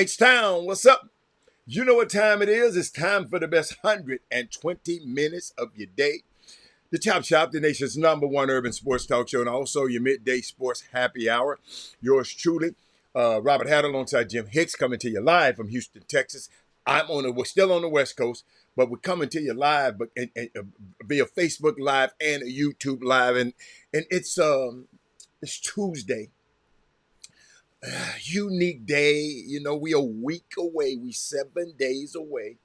H-Town, what's up? You know what time it is? It's time for the best 120 minutes of your day. The Chop Shop, the nation's #1 urban sports talk show, and also your midday sports happy hour. Yours truly, Robert Hatter, alongside Jim Hicks, coming to you live from Houston, Texas. We're still on the West Coast, but we're coming to you live, via Facebook Live and YouTube Live, and it's Tuesday. Unique day. You know, we a week away. We 7 days away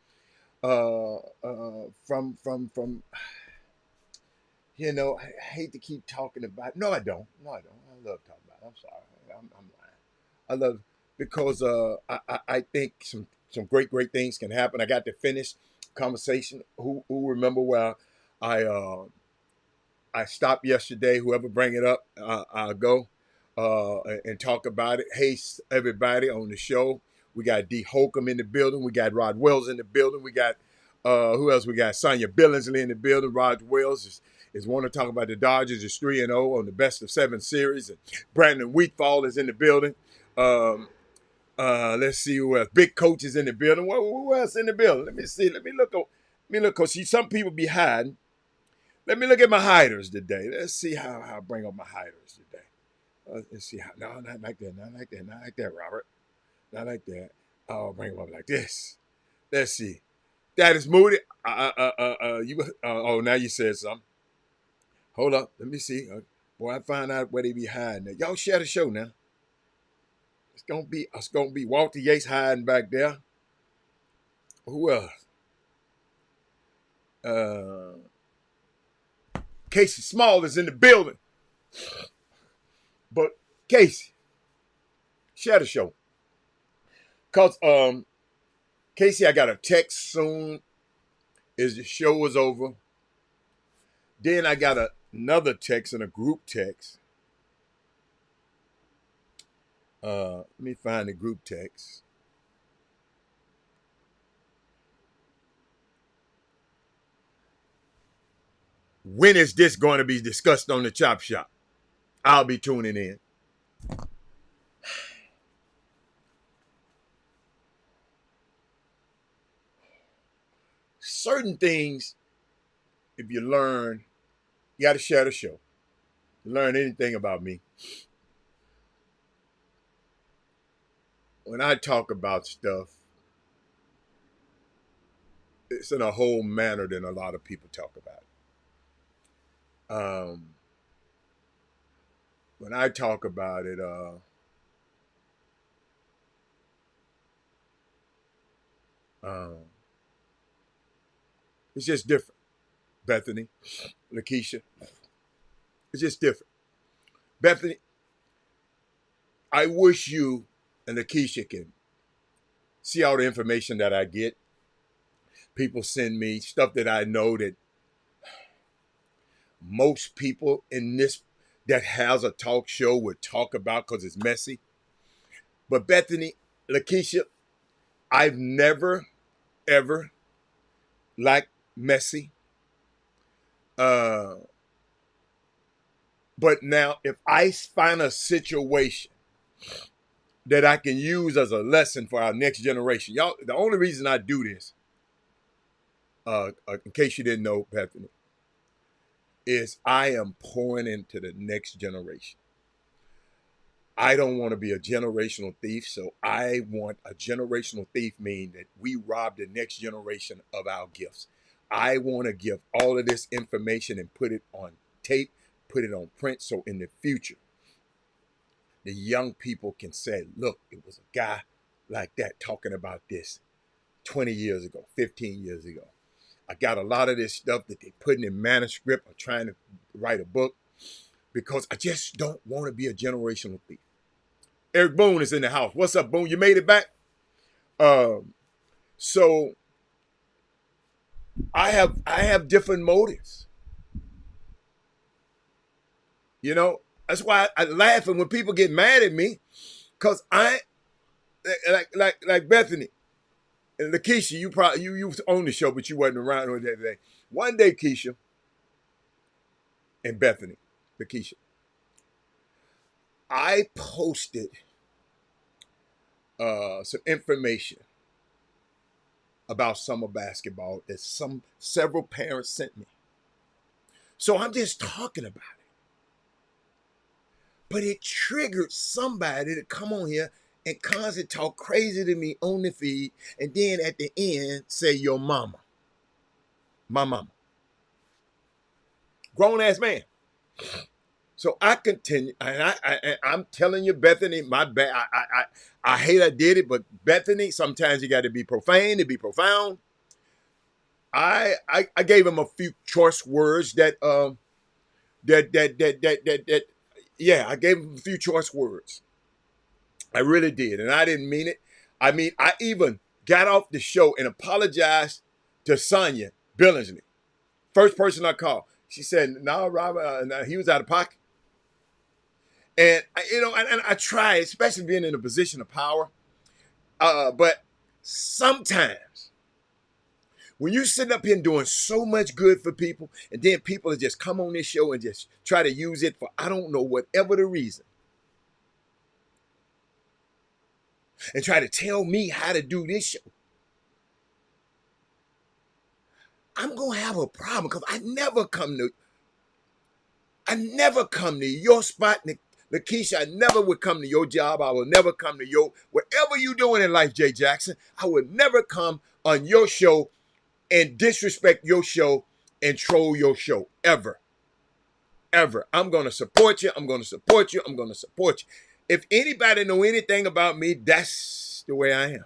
from. You know, I hate to keep talking about. No, I don't. No, I don't. I love talking about it. I'm sorry. I'm lying. I love because I think some great things can happen. I got to finish conversation. Who remember where I stopped yesterday. Whoever bring it up, I'll go and talk about it. Hey, everybody on the show. We got D. Holcomb in the building. We got Rod Wells in the building. We got, who else? We got Sonia Billingsley in the building. Rod Wells is want to talk about the Dodgers. Is 3-0 on the best of 7 series. And Brandon Wheatfall is in the building. Let's see who else. Big Coach is in the building. Who else in the building? Let me see. Let me look. Cause see, some people be hiding. Let me look at my hiders today. Let's see how I bring up my hiders today. Let's see how. No, not like that. Not like that. Not like that, Robert. Not like that. I'll bring them up like this. Let's see. That is Moody. Now you said something. Hold up. Let me see. Boy, I find out where they be hiding. Y'all share the show now. It's gonna be Walter Yates hiding back there. Who else? Casey Small is in the building. But Casey, share the show. Cause Casey, I got a text soon as the show is over. Then I got another text and a group text. Let me find the group text. When is this going to be discussed on the Chop Shop? I'll be tuning in. Certain things, if you learn, you got to share the show. You learn anything about me. When I talk about stuff, it's in a whole manner than a lot of people talk about it. When I talk about it, it's just different. Bethany, Lakeisha, it's just different. Bethany, I wish you and Lakeisha can see all the information that I get. People send me stuff that I know that most people in this that has a talk show would talk about because it's messy. But Bethany, Lakeisha, I've never, ever liked messy. But now if I find a situation that I can use as a lesson for our next generation, y'all, the only reason I do this, in case you didn't know, Bethany, is I am pouring into the next generation. I don't want to be a generational thief, so I want a generational thief, meaning that we rob the next generation of our gifts. I want to give all of this information and put it on tape, put it on print, so in the future, the young people can say, look, it was a guy like that talking about this 20 years ago, 15 years ago. I got a lot of this stuff that they're putting in manuscript. I'm trying to write a book because I just don't want to be a generational thief. Eric Boone is in the house. What's up, Boone? You made it back? So I have different motives. You know, that's why I laugh when people get mad at me, because I like Bethany and Lakeisha. You own the show, but you wasn't around on that day. One day, Keisha and Bethany, Lakeisha, I posted some information about summer basketball that several parents sent me. So I'm just talking about it. But it triggered somebody to come on here and constantly talk crazy to me on the feed, and then at the end say your mama. My mama. Grown ass man. So I continue, and I'm telling you, Bethany, my bad. I hate I did it, but Bethany, sometimes you got to be profane to be profound. I gave him a few choice words that yeah, I gave him a few choice words. I really did, and I didn't mean it. I mean, I even got off the show and apologized to Sonia Billingsley. First person I called. She said, "No, Robert, he was out of pocket." And and I try, especially being in a position of power. But sometimes when you're sitting up here and doing so much good for people, and then people just come on this show and just try to use it for I don't know whatever the reason, and try to tell me how to do this show, I'm gonna have a problem because I never come to your spot, Lakeisha. I never would come to your job. I will never come to your whatever you doing in life, Jay Jackson. I would never come on your show and disrespect your show and troll your show ever. Ever. I'm gonna support you. I'm gonna support you. I'm gonna support you. If anybody know anything about me, that's the way I am.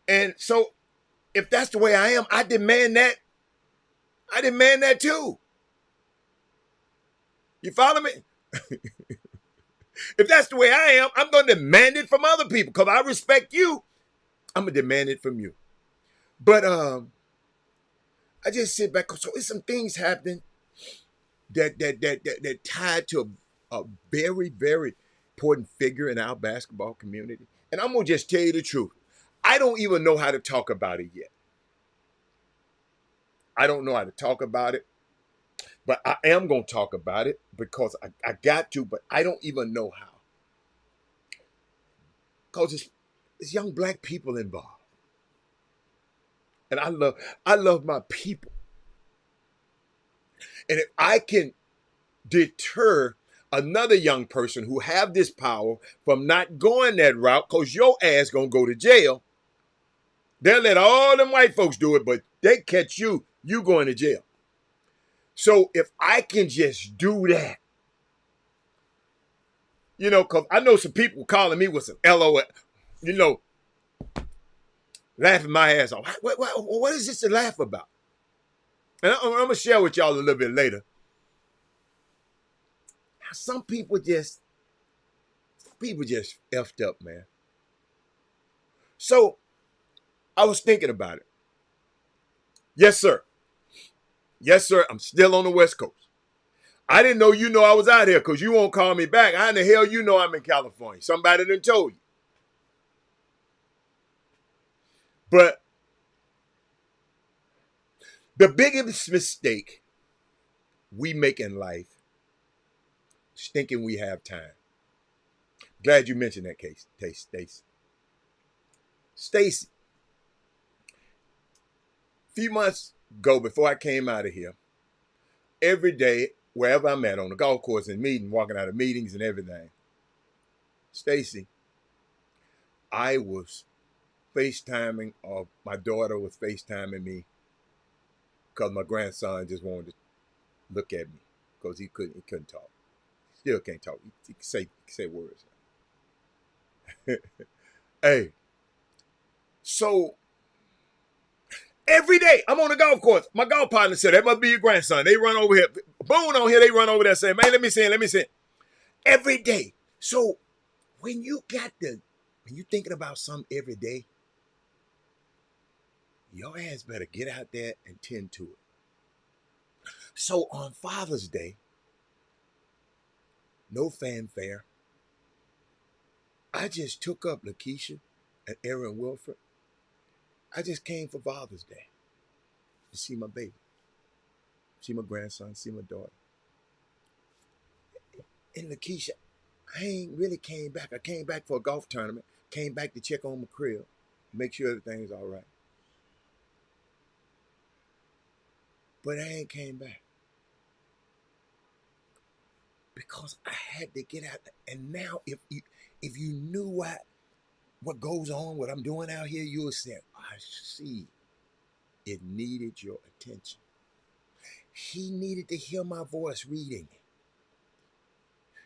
And so if that's the way I am, I demand that. I demand that too. You follow me? If that's the way I am, I'm going to demand it from other people because I respect you. I'm going to demand it from you. But I just sit back. So there's some things happening that tied to a very, very important figure in our basketball community. And I'm going to just tell you the truth. I don't even know how to talk about it yet. I don't know how to talk about it. But I am going to talk about it because I got to, but I don't even know how. Because it's young black people involved. And I love my people. And if I can deter another young person who have this power from not going that route, because your ass going to go to jail, they'll let all them white folks do it, but they catch you going to jail. So if I can just do that, because I know some people calling me with some LOL, laughing my ass off. What is this to laugh about? And I'm going to share with y'all a little bit later. Some people just effed up, man. So I was thinking about it. Yes, sir. Yes, sir. I'm still on the West Coast. I didn't know I was out here because you won't call me back. How in the hell I'm in California? Somebody done told you. But the biggest mistake we make in life is thinking we have time. Glad you mentioned that case, Stacy. Stacy. A few months ago, before I came out of here, every day, wherever I'm at, on the golf course and meeting, walking out of meetings and everything, Stacy, I was FaceTiming, or my daughter was FaceTiming me because my grandson just wanted to look at me because he couldn't talk. Still can't talk. He can say words. Hey, so every day I'm on the golf course. My golf partner said, "That must be your grandson." They run over here. Boom, on here, they run over there saying, "Man, let me see it. Every day. So when you thinking about something every day, your ass better get out there and tend to it. So on Father's Day, no fanfare, I just took up Lakeisha and Aaron Wilford. I just came for Father's Day to see my baby, see my grandson, see my daughter. And Lakeisha, I ain't really came back. I came back for a golf tournament, came back to check on my crib, make sure everything's all right. But I ain't came back because I had to get out. And now, if you knew what goes on, what I'm doing out here, you would say, I see. It needed your attention. He needed to hear my voice reading.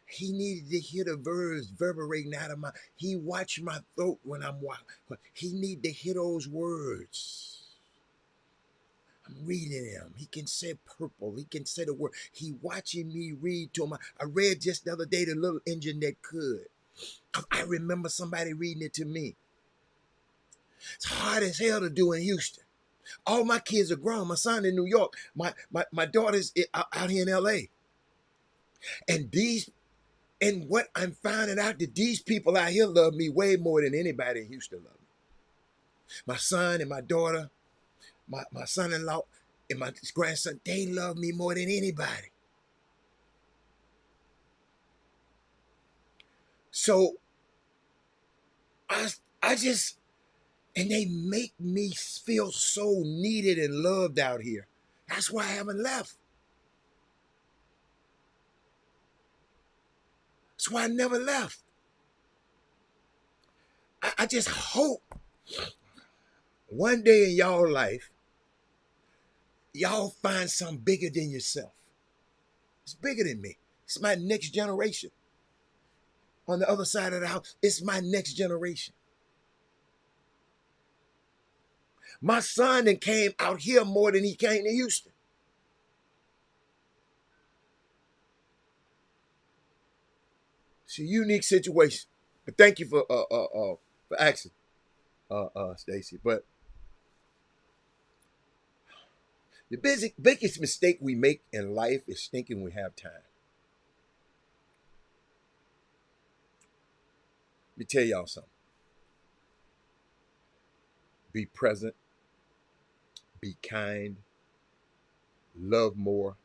He needed to hear the words reverberating out of my. He watched my throat when I'm walking. He needed to hear those words. I'm reading him. He can say purple. He can say the word. He watching me read to him. I read just the other day the little engine that could. I remember somebody reading it to me. It's hard as hell to do in Houston. All my kids are grown. My son in New York. My daughter's out here in LA. And what I'm finding out that these people out here love me way more than anybody in Houston love me. My son and my daughter, my son-in-law and my grandson, they love me more than anybody. So I just, and they make me feel so needed and loved out here. That's why I haven't left. That's why I never left. I just hope one day in y'all life, y'all find something bigger than yourself. It's bigger than me. It's my next generation. On the other side of the house, it's my next generation. My son then came out here more than he came to Houston. It's a unique situation. But thank you for asking, Stacy. But the biggest mistake we make in life is thinking we have time. Let me tell y'all something. Be present, be kind, love more,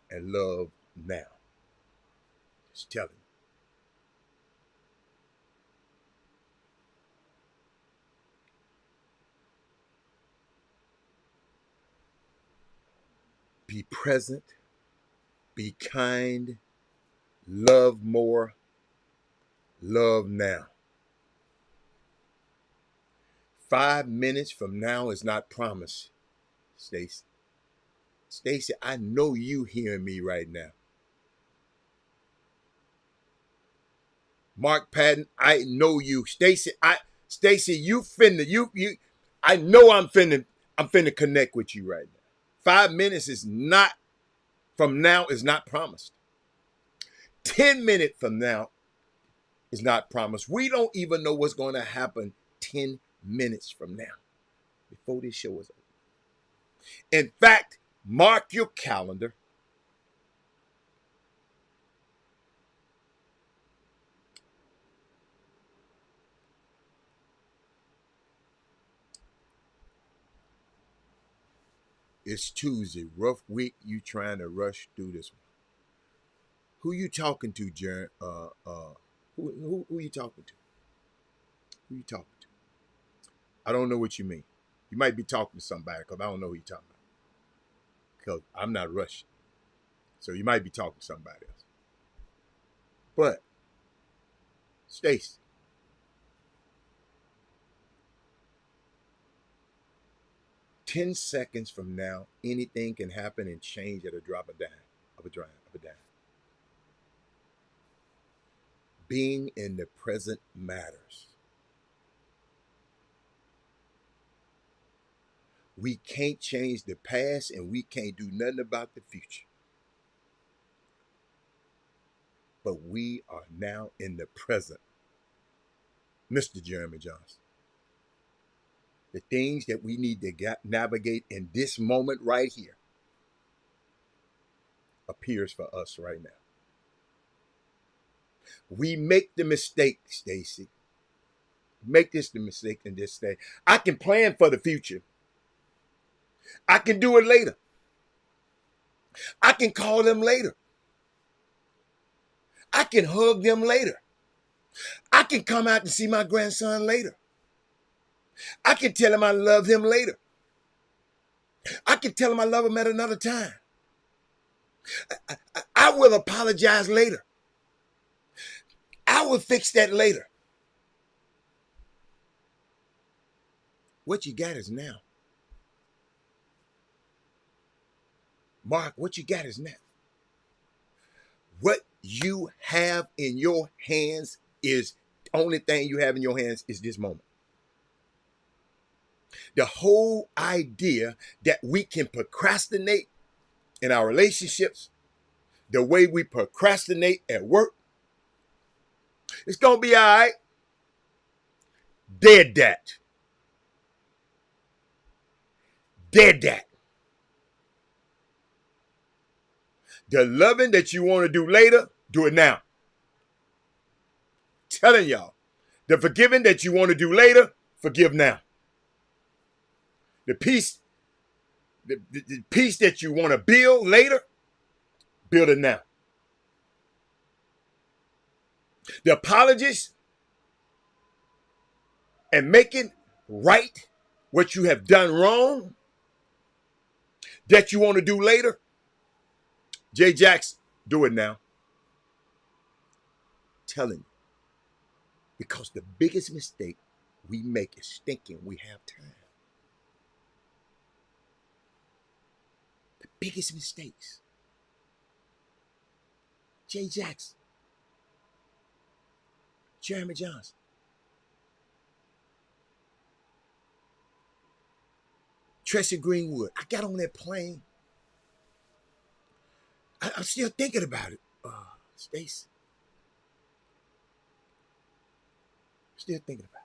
and love now. Just telling you. Be present, be kind, love more, love now. 5 minutes from now is not promised, Stacy. Stacy, I know you hearing me right now. Mark Patton, I know you. Stacy, you finna, I know I'm finna connect with you right now. 5 minutes is not, from now is not promised. 10 minutes from now is not promised. We don't even know what's going to happen 10 minutes from now, before this show is over. In fact, mark your calendar. It's Tuesday. Rough week. You trying to rush through this one. Who you talking to, Jared? Who you talking to? Who you talking to? I don't know what you mean. You might be talking to somebody because I don't know who you're talking about. Because I'm not rushing. So you might be talking to somebody else. But, Stacy, 10 seconds from now, anything can happen and change at a drop of a dime. Of a dime. Being in the present matters. We can't change the past and we can't do nothing about the future. But we are now in the present. Mr. Jeremy Johnson. The things that we need to navigate in this moment right here appears for us right now. We make the mistake, Stacy. Make this the mistake and just say, I can plan for the future. I can do it later. I can call them later. I can hug them later. I can come out and see my grandson later. I can tell him I love him later. I can tell him I love him at another time. I will apologize later. I will fix that later. What you got is now. Mark, what you got is now. What you have in your hands is the only thing you have in your hands is this moment. The whole idea that we can procrastinate in our relationships, the way we procrastinate at work, it's going to be all right. Dead that. Dead that. The loving that you want to do later, do it now. Telling y'all. The forgiving that you want to do later, forgive now. The peace that you want to build later, build it now. The apologies and making right what you have done wrong that you want to do later, J. Jax, do it now. Telling you. Because the biggest mistake we make is thinking we have time. The biggest mistakes. J. Jax. Jeremy Johnson. Tracy Greenwood. I got on that plane. I'm still thinking about it. Stace. Still thinking about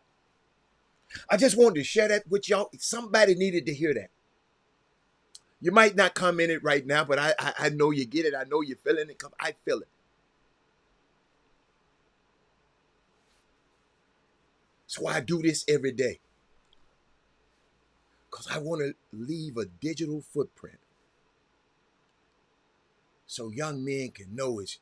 it. I just wanted to share that with y'all. Somebody needed to hear that. You might not comment it right now, but I know you get it. I know you're feeling it. I feel it. That's why I do this every day. Because I want to leave a digital footprint. So young men can know it's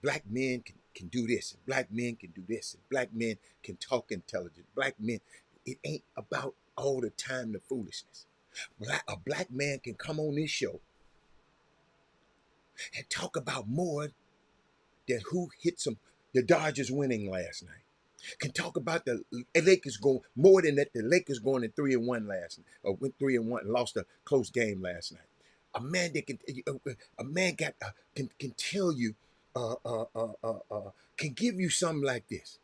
black men can do this, and black men can do this, and black men can talk intelligent. Black men, it ain't about all the time the foolishness. A black man can come on this show and talk about more than who hit the Dodgers winning last night. Can talk about the Lakers going more than that. The Lakers going in 3-1 last night, or went 3-1 and lost a close game last night. A man that can tell you, can give you something like this,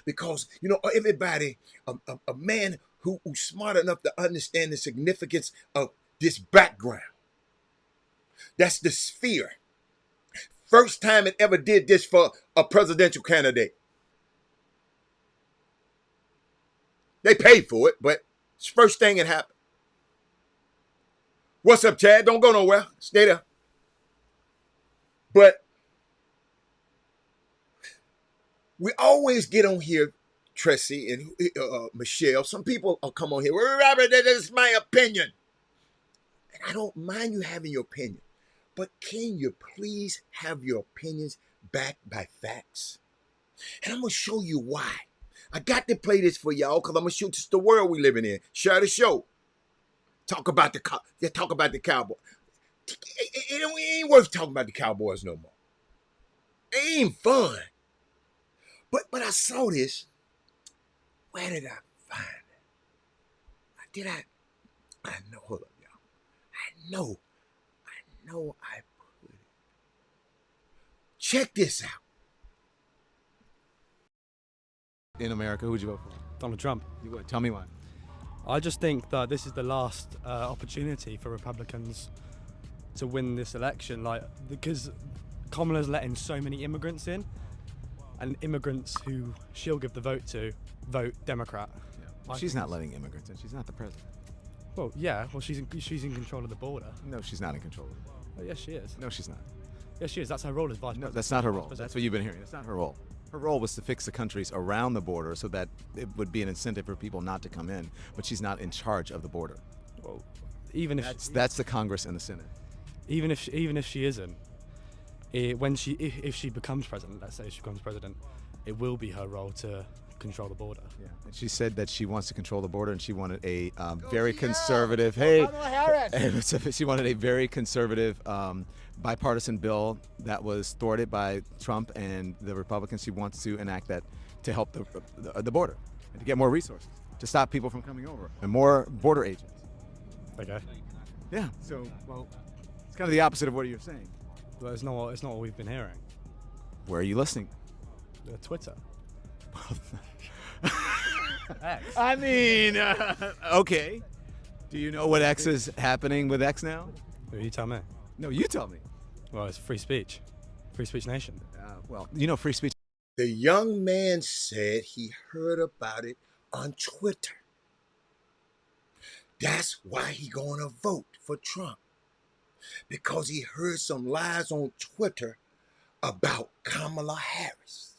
because everybody, a man who's smart enough to understand the significance of this background. That's the sphere. First time it ever did this for a presidential candidate. They paid for it, but it's the first thing that happened. What's up, Chad? Don't go nowhere. Stay there. But we always get on here, Tracy and Michelle. Some people will come on here. Robert, that is my opinion. And I don't mind you having your opinion. But can you please have your opinions backed by facts? And I'm going to show you why. I got to play this for y'all because I'm going to show this the world we living in. Share the show. Talk about the Cowboys. It ain't worth talking about the Cowboys no more. It ain't fun. But I saw this. Where did I find it? I know. Hold up, y'all. I know I put it. Check this out. In America, who'd you vote for? Donald Trump. You would. Tell me why. I just think that this is the last opportunity for Republicans to win this election, because Kamala's letting so many immigrants in, and immigrants who she'll give the vote to vote Democrat. Yeah. Well, she's not letting immigrants in. She's not the president. Well, yeah. Well, she's in control of the border. No, she's not in control of the border. Oh, yes, she is. No, she's not. Yes, she is. That's her role as vice No, president. that's not her role. That's what you've been hearing. That's not her role. Her role was to fix the countries around the border so that it would be an incentive for people not to come in, but she's not in charge of the border. Well, even if that's the Congress and the Senate. Even if she isn't, if she becomes president, let's say she becomes president, it will be her role to control the border. Yeah. And she said that she wants to control the border, and she wanted a very conservative. Hey, she wanted a very conservative, bipartisan bill that was thwarted by Trump and the Republicans. She wants to enact that to help the border and to get more resources to stop people from coming over and more border agents. Okay. Yeah. So, well, it's kind of the opposite of what you're saying. Well, it's not what we've been hearing. Where are you listening? Twitter. I mean, okay. Do you know what X is happening with X now? Well, you tell me. No, you tell me. Well, it's free speech. Free speech nation. Well, you know, free speech. The young man said he heard about it on Twitter. That's why he gonna vote for Trump. Because he heard some lies on Twitter about Kamala Harris.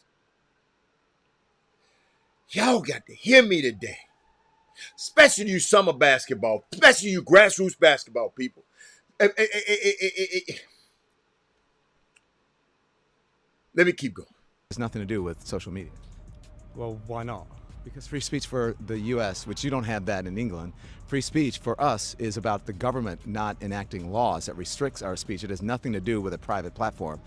Y'all got to hear me today. Especially you summer basketball, especially you grassroots basketball people. Let me keep going. Has nothing to do with social media. Well, why not? Because free speech for the U.S., which you don't have that in England, free speech for us is about the government not enacting laws that restricts our speech. It has nothing to do with a private platform.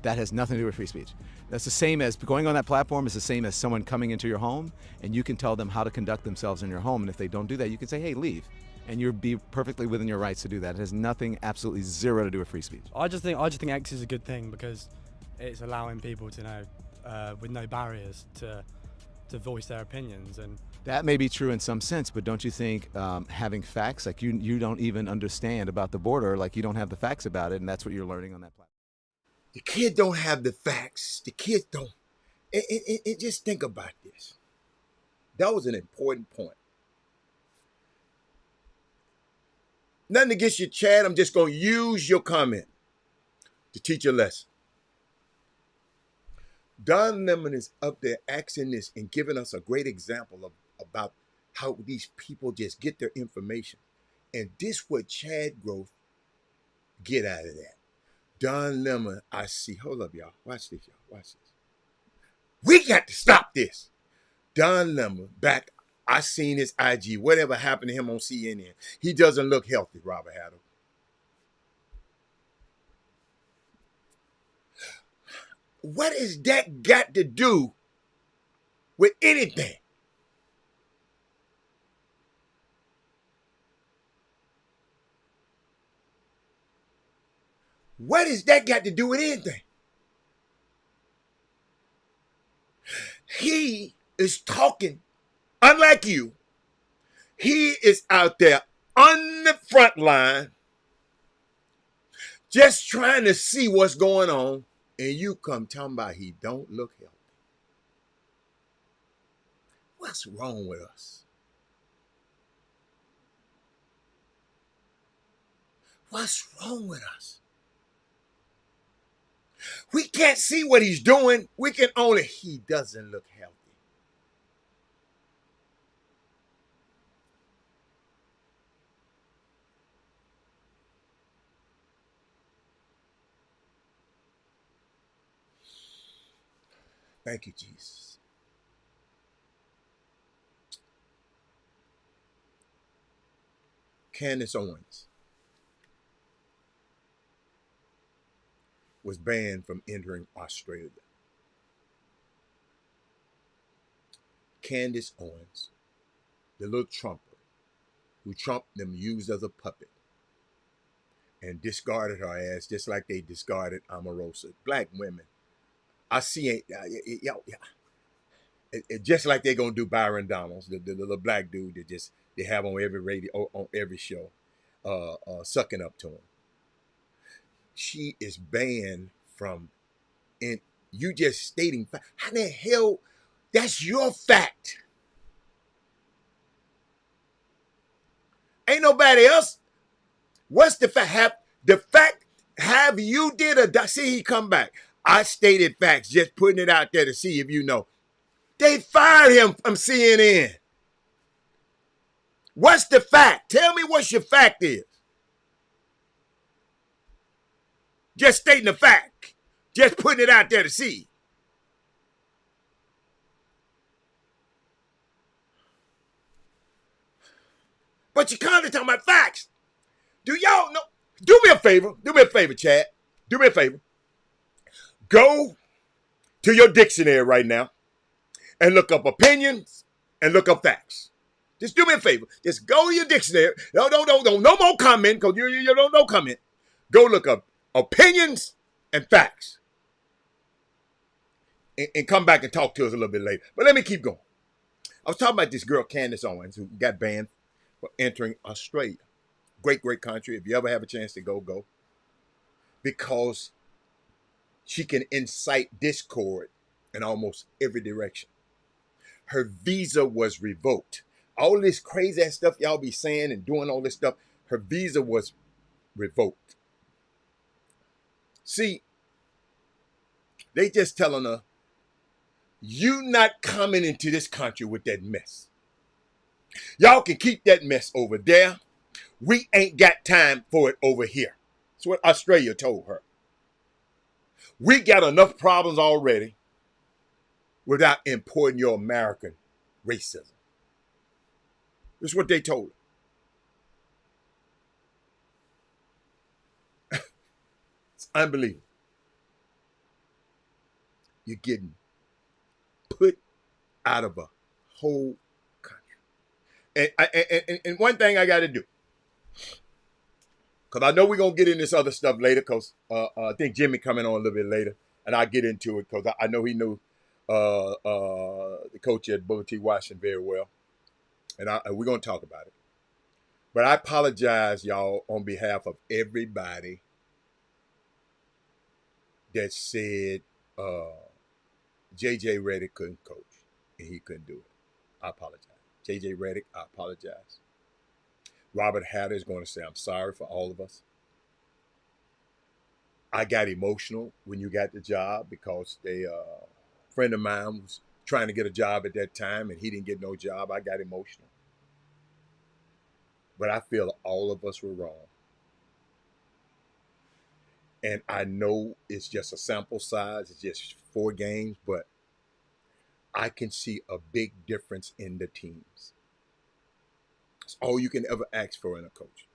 That has nothing to do with free speech. That's the same as going on that platform is the same as someone coming into your home and you can tell them how to conduct themselves in your home. And if they don't do that, you can say, hey, leave. And you'll be perfectly within your rights to do that. It has nothing, absolutely zero to do with free speech. I just think X is a good thing because it's allowing people to know, with no barriers, to voice their opinions. And that may be true in some sense, but don't you think having facts, like you don't even understand about the border, like you don't have the facts about it, and that's what you're learning on that platform? The kid don't have the facts. The kids don't. Just think about this. That was an important point. Nothing against you, Chad. I'm just going to use your comment to teach a lesson. Don Lemon is up there asking this and giving us a great example about how these people just get their information. And this what Chad Growth get out of that. Don Lemon, I see. Hold up, y'all. Watch this, y'all. Watch this. We got to stop this. Don Lemon, back, I seen his IG. Whatever happened to him on CNN. He doesn't look healthy, Robert Haddle. What has that got to do with anything? What has that got to do with anything? He is talking, unlike you, he is out there on the front line, just trying to see what's going on, and you come talking about he don't look healthy. What's wrong with us? What's wrong with us? We can't see what he's doing. We can only, he doesn't look healthy. Thank you, Jesus. Candace Owens was banned from entering Australia. Candace Owens, the little Trumper, who Trump them used as a puppet and discarded her ass just like they discarded Omarosa. Black women. I see, just like they're gonna do Byron Donalds, the little black dude that just they have on every radio, on every show, sucking up to him. She is banned from, and you just stating fact. How the hell? That's your fact. Ain't nobody else. What's the fact? The fact, have you did a, see he come back. I stated facts, just putting it out there to see if you know. They fired him from CNN. What's the fact? Tell me what your fact is. Just stating the fact. Just putting it out there to see. But you're kind of talking about facts. Do y'all know? Do me a favor. Do me a favor, Chad. Do me a favor. Go to your dictionary right now and look up opinions and look up facts. Just do me a favor. Just go to your dictionary. No more comment, because you don't know comment. Go look up opinions and facts. And come back and talk to us a little bit later. But let me keep going. I was talking about this girl, Candace Owens, who got banned for entering Australia. Great, great country. If you ever have a chance to go. Because she can incite discord in almost every direction. Her visa was revoked. All this crazy ass stuff y'all be saying and doing all this stuff, her visa was revoked. See, they just telling her, you not coming into this country with that mess. Y'all can keep that mess over there. We ain't got time for it over here. That's what Australia told her. We got enough problems already without importing your American racism. That's what they told her. It's unbelievable. You're getting put out of a whole country. And one thing I got to do, because I know we're going to get in this other stuff later, because I think Jimmy coming on a little bit later, and I'll get into it, because I know he knew the coach at Booker T. Washington very well, and we're going to talk about it. But I apologize, y'all, on behalf of everybody that said J.J. Redick couldn't coach, and he couldn't do it. I apologize. J.J. Redick, I apologize. Robert Hatter is going to say, I'm sorry for all of us. I got emotional when you got the job, because a friend of mine was trying to get a job at that time and he didn't get no job. I got emotional. But I feel all of us were wrong. And I know it's just a sample size. It's just 4 games, but I can see a big difference in the teams. It's all you can ever ask for in a coach.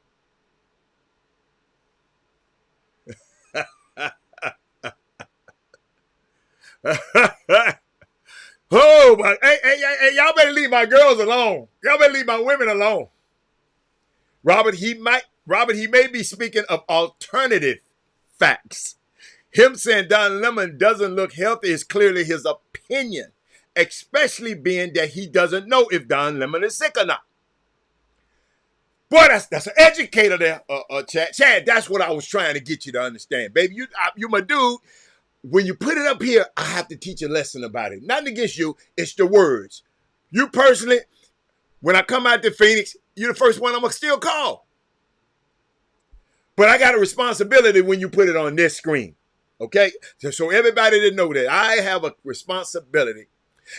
Oh, but hey, y'all better leave my girls alone. Y'all better leave my women alone. Robert, he may be speaking of alternative facts. Him saying Don Lemon doesn't look healthy is clearly his opinion, especially being that he doesn't know if Don Lemon is sick or not. Boy, that's an educator there, Chad. Chad, that's what I was trying to get you to understand. Baby, you my dude. When you put it up here, I have to teach a lesson about it. Nothing against you. It's the words. You personally, when I come out to Phoenix, you're the first one I'm going to still call. But I got a responsibility when you put it on this screen. Okay? So everybody to know that I have a responsibility.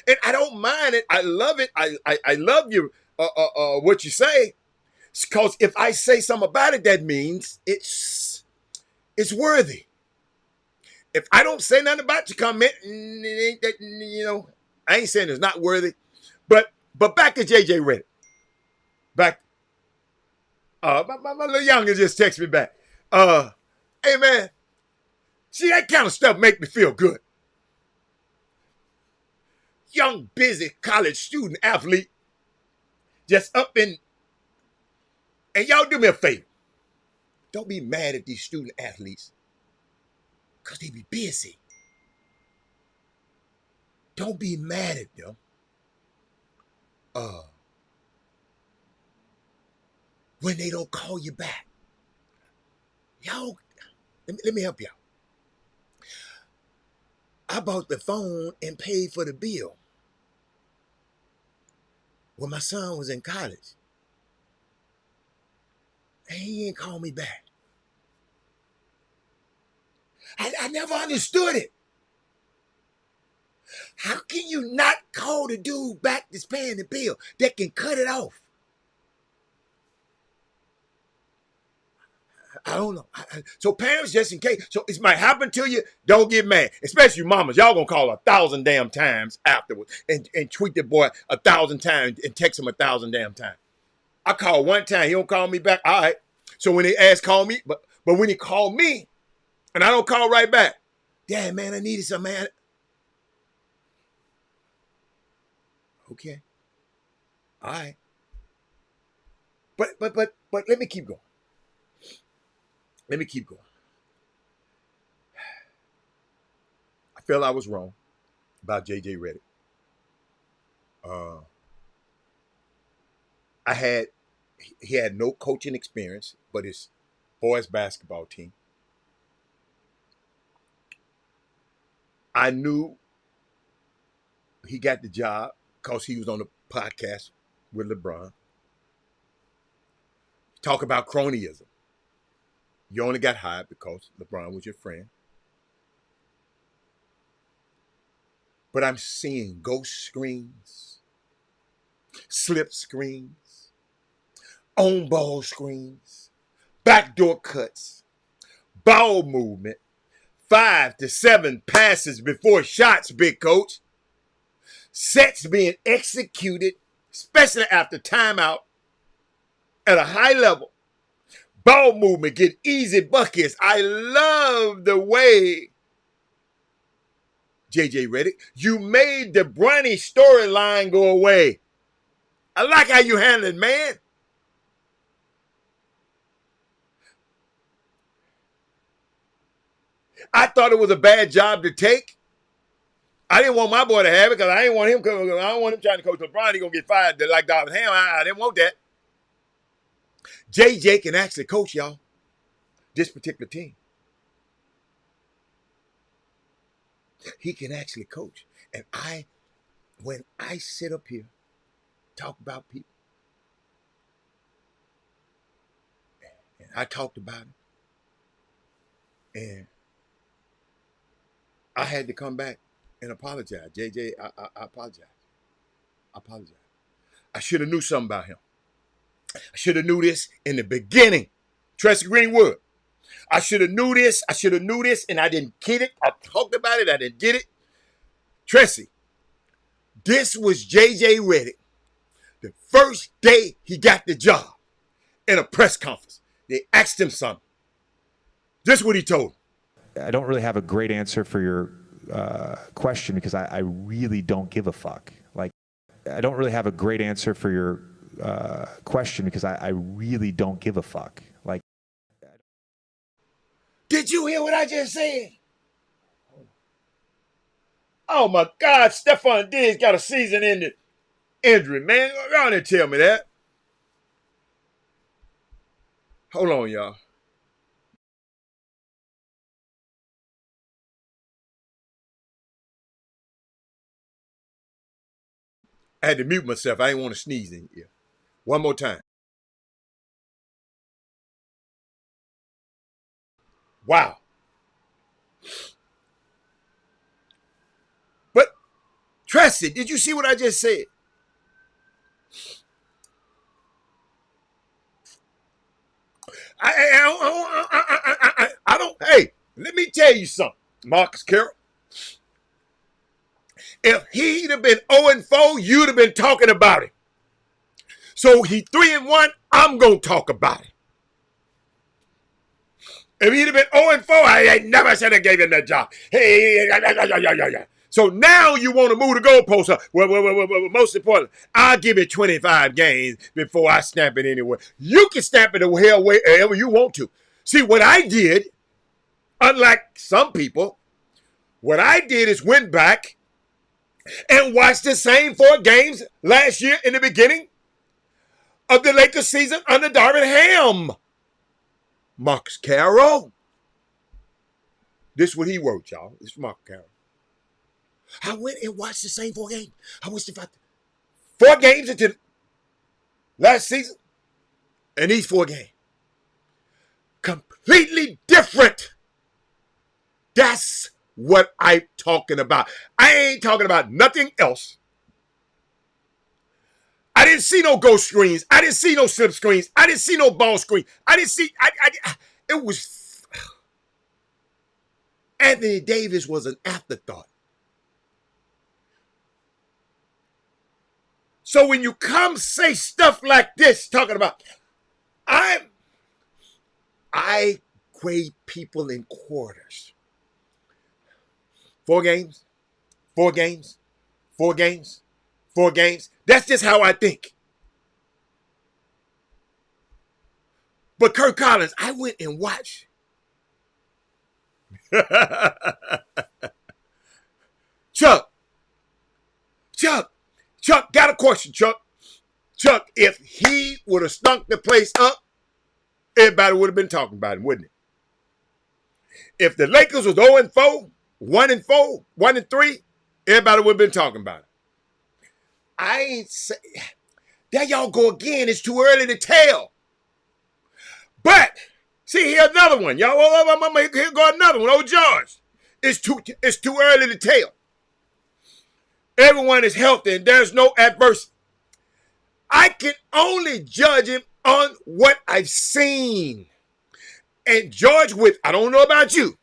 And I don't mind it. I love it. I love you, what you say. Because if I say something about it, that means it's worthy. If I don't say nothing about your comment, I ain't saying it's not worthy. But back to J.J. Redick. Back. My little youngin just texted me back. Hey, man. See, that kind of stuff make me feel good. Young, busy college student athlete just up in. And y'all do me a favor. Don't be mad at these student athletes, because they be busy. Don't be mad at them. When they don't call you back. Y'all, let me help y'all. I bought the phone and paid for the bill when my son was in college. And he ain't called me back. I never understood it. How can you not call the dude back that's paying the bill that can cut it off? I don't know. So parents, just in case, so it might happen to you, don't get mad. Especially mamas. Y'all gonna call 1,000 damn times afterwards and tweet the boy 1,000 times and text him 1,000 damn times. I call one time, he don't call me back. All right. So when they ask, call me, but when he called me and I don't call right back, Dad, man, I needed some, man. Okay. All right. But let me keep going. Let me keep going. I felt I was wrong about JJ Redick. He had no coaching experience, but his boys basketball team. I knew he got the job because he was on the podcast with LeBron. Talk about cronyism. You only got hired because LeBron was your friend. But I'm seeing ghost screens, slip screens, on ball screens, backdoor cuts, ball movement, 5 to 7 passes before shots, big coach. Sets being executed, especially after timeout, at a high level. Ball movement, get easy buckets. I love the way, JJ Redick, you made the Bronny storyline go away. I like how you handled it, man. I thought it was a bad job to take. I didn't want my boy to have it because I didn't want him. I don't want him trying to coach LeBron. He's gonna get fired like Darvin Ham. I didn't want that. JJ can actually coach, y'all, this particular team. He can actually coach. And when I sit up here, talk about people, and I talked about it, and I had to come back and apologize. JJ, I apologize. I apologize. I should have knew something about him. I should have knew this in the beginning. Tracy Greenwood. I should have knew this. And I didn't get it. I talked about it. I didn't get it. Tracy, this was JJ Redick. The first day he got the job in a press conference. They asked him something. This is what he told them. I don't really have a great answer for your question because I really don't give a fuck. Like, I don't really have a great answer for your question because I really don't give a fuck. Like, did you hear what I just said? Oh my God, Stephon Diggs got a season-ending injury, man. Y'all didn't tell me that. Hold on, y'all. I had to mute myself. I didn't want to sneeze in here. One more time. Wow. But, Tracy, did you see what I just said? I don't, hey, let me tell you something, Marcus Carroll. If he'd have been 0-4, you'd have been talking about it. So he 3-1, I'm going to talk about it. If he'd have been 0-4, I never should have gave him that job. Hey, so now you want to move the goalpost up. Well, most importantly, I'll give it 25 games before I snap it anywhere. You can snap it wherever you want to. See, what I did, unlike some people, what I did is went back and watched the same 4 games last year in the beginning of the Lakers season under Darvin Ham. Marcus Carroll. This is what he wrote, y'all. This is Marcus Carroll. I went and watched the same 4 games. I watched about 4 games into last season, and these 4 games. Completely different. That's what I'm talking about. I ain't talking about nothing else. I didn't see no ghost screens. I didn't see no slip screens. I didn't see no ball screen. I didn't see. It was Anthony Davis was an afterthought. So when you come say stuff like this, talking about I grade people in quarters. 4 games, 4 games, 4 games, 4 games. That's just how I think. But Kirk Collins, I went and watched. Chuck, got a question, Chuck. Chuck, if he would have stunk the place up, everybody would have been talking about him, wouldn't it? If the Lakers was 0-4, 1-4, 1-3, everybody would have been talking about it. I ain't say, there y'all go again. It's too early to tell. But, see, here's another one. Y'all, here go another one. Oh, George. It's too early to tell. Everyone is healthy and there's no adversity. I can only judge him on what I've seen. And George, I don't know about you.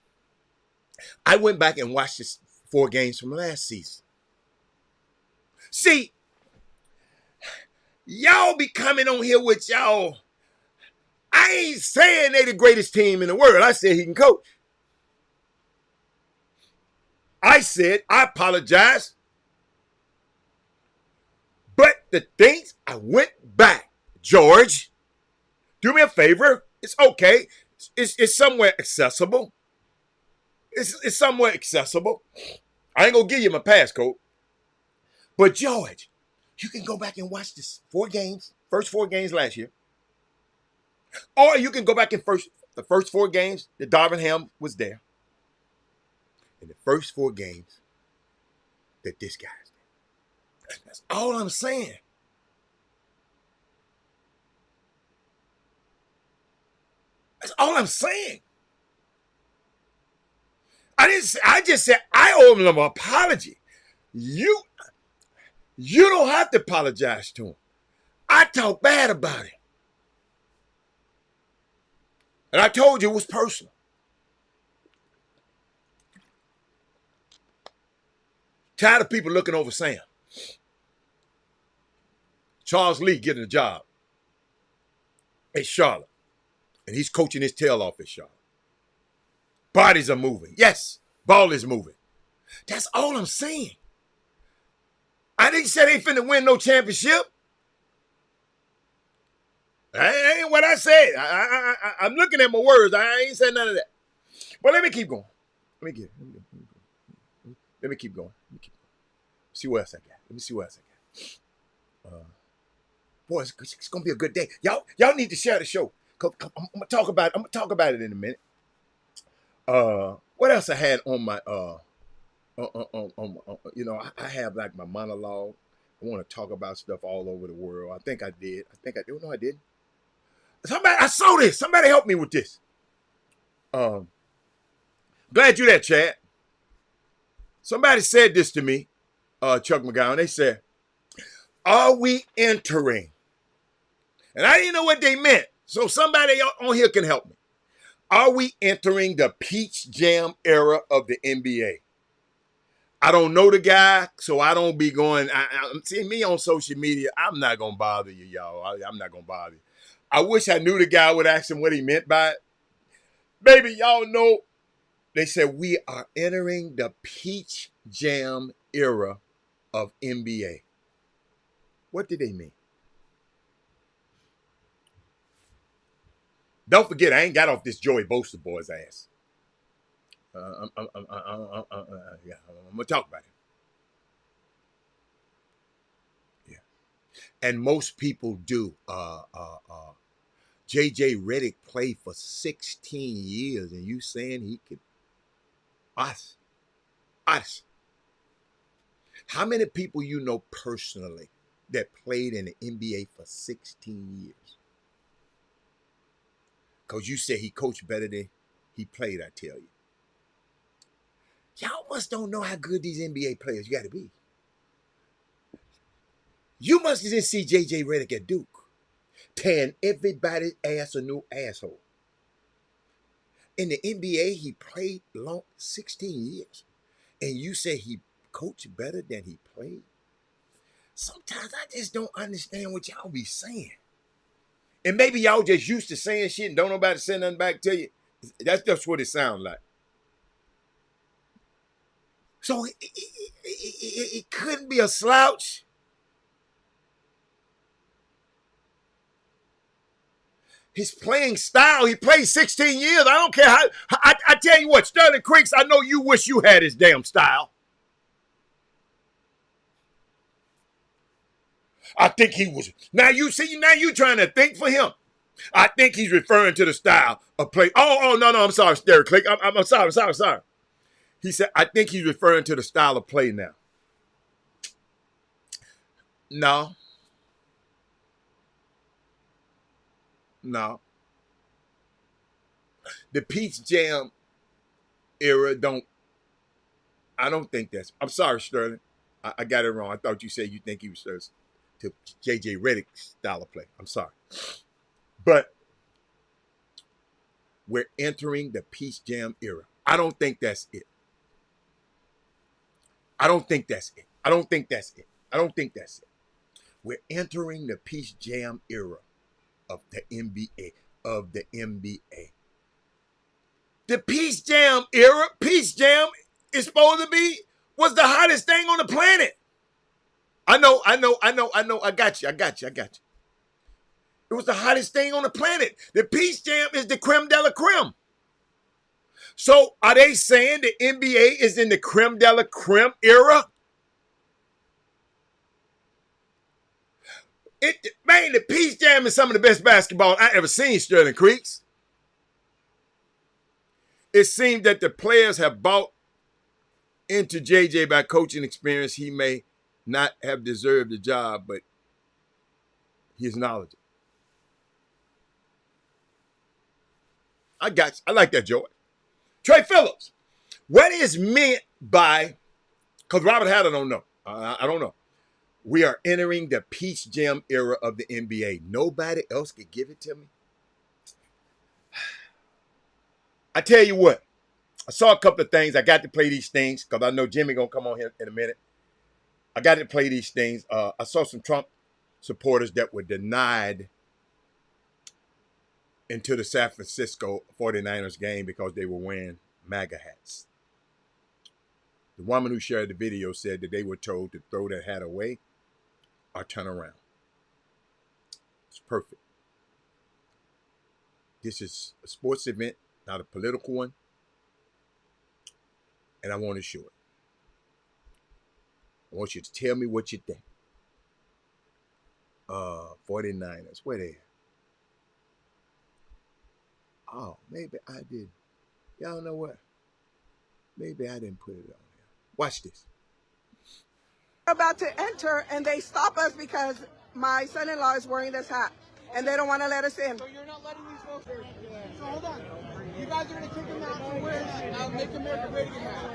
I went back and watched this 4 games from last season. See, y'all be coming on here with y'all. I ain't saying they the greatest team in the world. I said he can coach. I said I apologize. But the things I went back, George, do me a favor. It's okay. It's somewhere accessible. It's somewhere accessible. I ain't gonna give you my passcode. But George, you can go back and watch this 4 games, first 4 games last year. Or you can go back and the first 4 games that Darvin Ham was there. In the first 4 games that this guy's there. That's all I'm saying. That's all I'm saying. I just said I owe him an apology. You don't have to apologize to him. I talk bad about him. And I told you it was personal. Tired of people looking over Sam. Charles Lee getting a job at Charlotte. And he's coaching his tail off at Charlotte. Bodies are moving. Yes, ball is moving. That's all I'm saying. I didn't say they finna win no championship. That ain't what I said. I'm looking at my words. I ain't said none of that. But let me keep going. Let me keep going. See what else I got. Let me see what else I got. Boy, it's gonna be a good day. Y'all need to share the show. I'm gonna talk about it in a minute. What else I had on my I have like my monologue. I want to talk about stuff all over the world. I think I did. No, I didn't. I saw this. Somebody help me with this. Glad you there, Chad. Somebody said this to me, Chuck McGowan. They said, "Are we entering?" And I didn't know what they meant. So somebody on here can help me. Are we entering the peach jam era of the NBA? I don't know the guy, so I don't be going. See me on social media. I'm not gonna bother you, y'all. I'm not gonna bother you. I wish I knew the guy. Would ask him what he meant by it. Baby, y'all know. They said we are entering the peach jam era of NBA. What did they mean? Don't forget, I ain't got off this Joey Bosa boy's ass. I'm gonna talk about it. Yeah, and most people do. JJ Redick played for 16 years, and you saying he could? Us. How many people you know personally that played in the NBA for 16 years? Because you said he coached better than he played, I tell you. Y'all must don't know how good these NBA players got to be. You must have didn't see J.J. Redick at Duke tearing everybody's ass a new asshole. In the NBA, he played long 16 years. And you say he coached better than he played? Sometimes I just don't understand what y'all be saying. And maybe y'all just used to saying shit and don't nobody say nothing back to you. That's just what it sounds like. So it couldn't be a slouch. His playing style, he played 16 years. I don't care how. I tell you what, Sterling Creeks, I know you wish you had his damn style. I think he was. Now you trying to think for him. I think he's referring to the style of play. Oh, no, I'm sorry, Sterling Creeks. I'm sorry. He said, I think he's referring to the style of play now. No. The Peach Jam era I don't think that's. I'm sorry, Sterling. I got it wrong. I thought you said you think he was to J.J. Redick's style of play. I'm sorry. But we're entering the Peach Jam era. I don't think that's it. We're entering the Peach Jam era of the NBA. The Peach Jam era, Peach Jam is supposed to be, was the hottest thing on the planet. I know. I got you. It was the hottest thing on the planet. The Peach Jam is the creme de la creme. So are they saying the NBA is in the creme de la creme era? Man, the Peach Jam is some of the best basketball I ever seen, Sterling Creeks. It seems that the players have bought into JJ by coaching experience. He may not have deserved the job, but he's knowledgeable. I got you. I like that, Joy. Trey Phillips, what is meant by, because Robert Hatter don't know. I don't know. We are entering the Peach Jam era of the NBA. Nobody else could give it to me. I tell you what, I saw a couple of things. I got to play these things because I know Jimmy going to come on here in a minute. I got to play these things. I saw some Trump supporters that were denied into the San Francisco 49ers game because they were wearing MAGA hats. The woman who shared the video said that they were told to throw that hat away or turn around. It's perfect. This is a sports event, not a political one. And I want to show it. I want you to tell me what you think. 49ers, where they at? Oh, maybe I did. Y'all know what? Maybe I didn't put it on there. Watch this. About to enter and they stop us because my son-in-law is wearing this hat and they don't want to let us in. So you're not letting these folks in. So hold on. You guys are going to kick them out and wear Make America Great Again hat.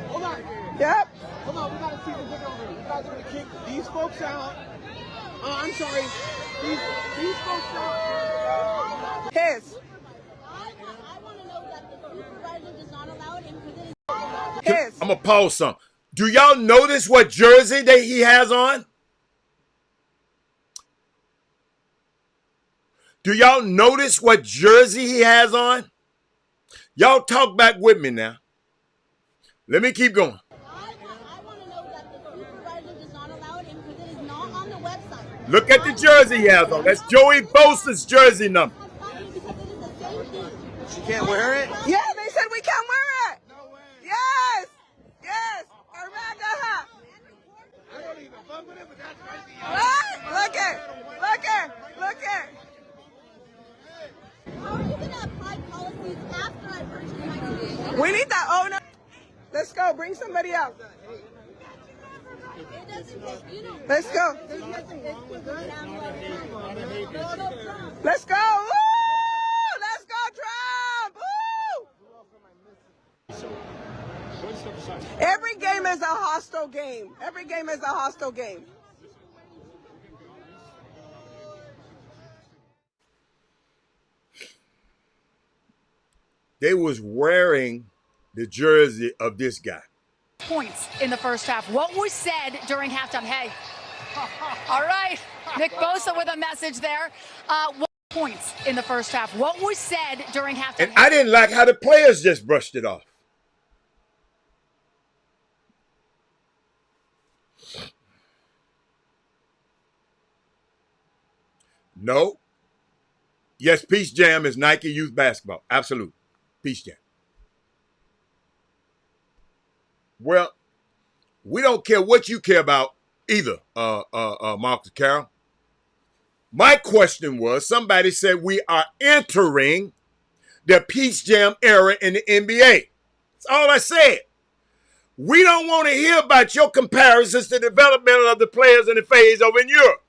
Hold on. Yep. Hold on. We got to see the big over. You guys are going to kick these folks out. Oh, I'm sorry. These folks out. His. I want to know that the supervisor does not allow it in because it is. His. I'm going to pause some. Do y'all notice what jersey that he has on? Do y'all notice what jersey he has on? Y'all talk back with me now. Let me keep going. I want to know that the supervisor does not allow it in because it is not on the website. Look at the jersey he has on. That's Joey Bosa's jersey number. She can't wear it? Yeah, they said we can't wear it. No way. Yes. Yes. Our MAGA hat. I don't even fuck with it, but that's crazy. Right? Look at. How are you going to apply policies after I purchase my TV? We need that owner. Let's go. Bring somebody else. It doesn't take, you know. Let's go. There's nothing wrong with it. Let's go. Woo! Let's go, Trump. Woo! Every game is a hostile game. Every game is a hostile game. They was wearing the jersey of this guy. Points in the first half. What was said during halftime? Hey, all right, Nick Bosa with a message there. What points in the first half? What was said during halftime? And I didn't like how the players just brushed it off. No. Yes, Peace Jam is Nike Youth Basketball. Absolute. Peace Jam. Well, we don't care what you care about either, Marcus Carroll. My question was, somebody said we are entering the Peace Jam era in the NBA. That's all I said. We don't want to hear about your comparisons to the development of the players in the phase over in Europe.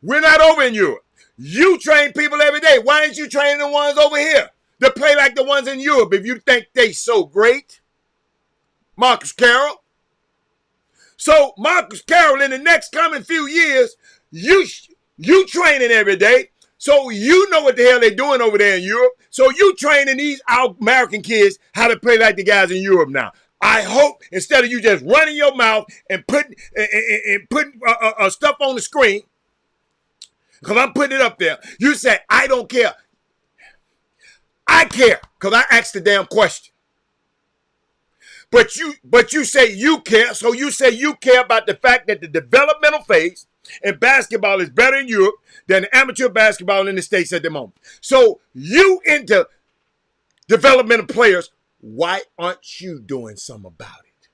We're not over in Europe. You train people every day. Why aren't you training the ones over here to play like the ones in Europe if you think they so great? Marcus Carroll. So Marcus Carroll, in the next coming few years, you training every day. So you know what the hell they're doing over there in Europe. So you training these American kids how to play like the guys in Europe now. I hope instead of you just running your mouth and putting stuff on the screen, because I'm putting it up there, you say, I don't care. I care, because I asked the damn question. But you say you care, so you say you care about the fact that the developmental phase in basketball is better in Europe than amateur basketball in the States at the moment. So you into developmental players, why aren't you doing something about it?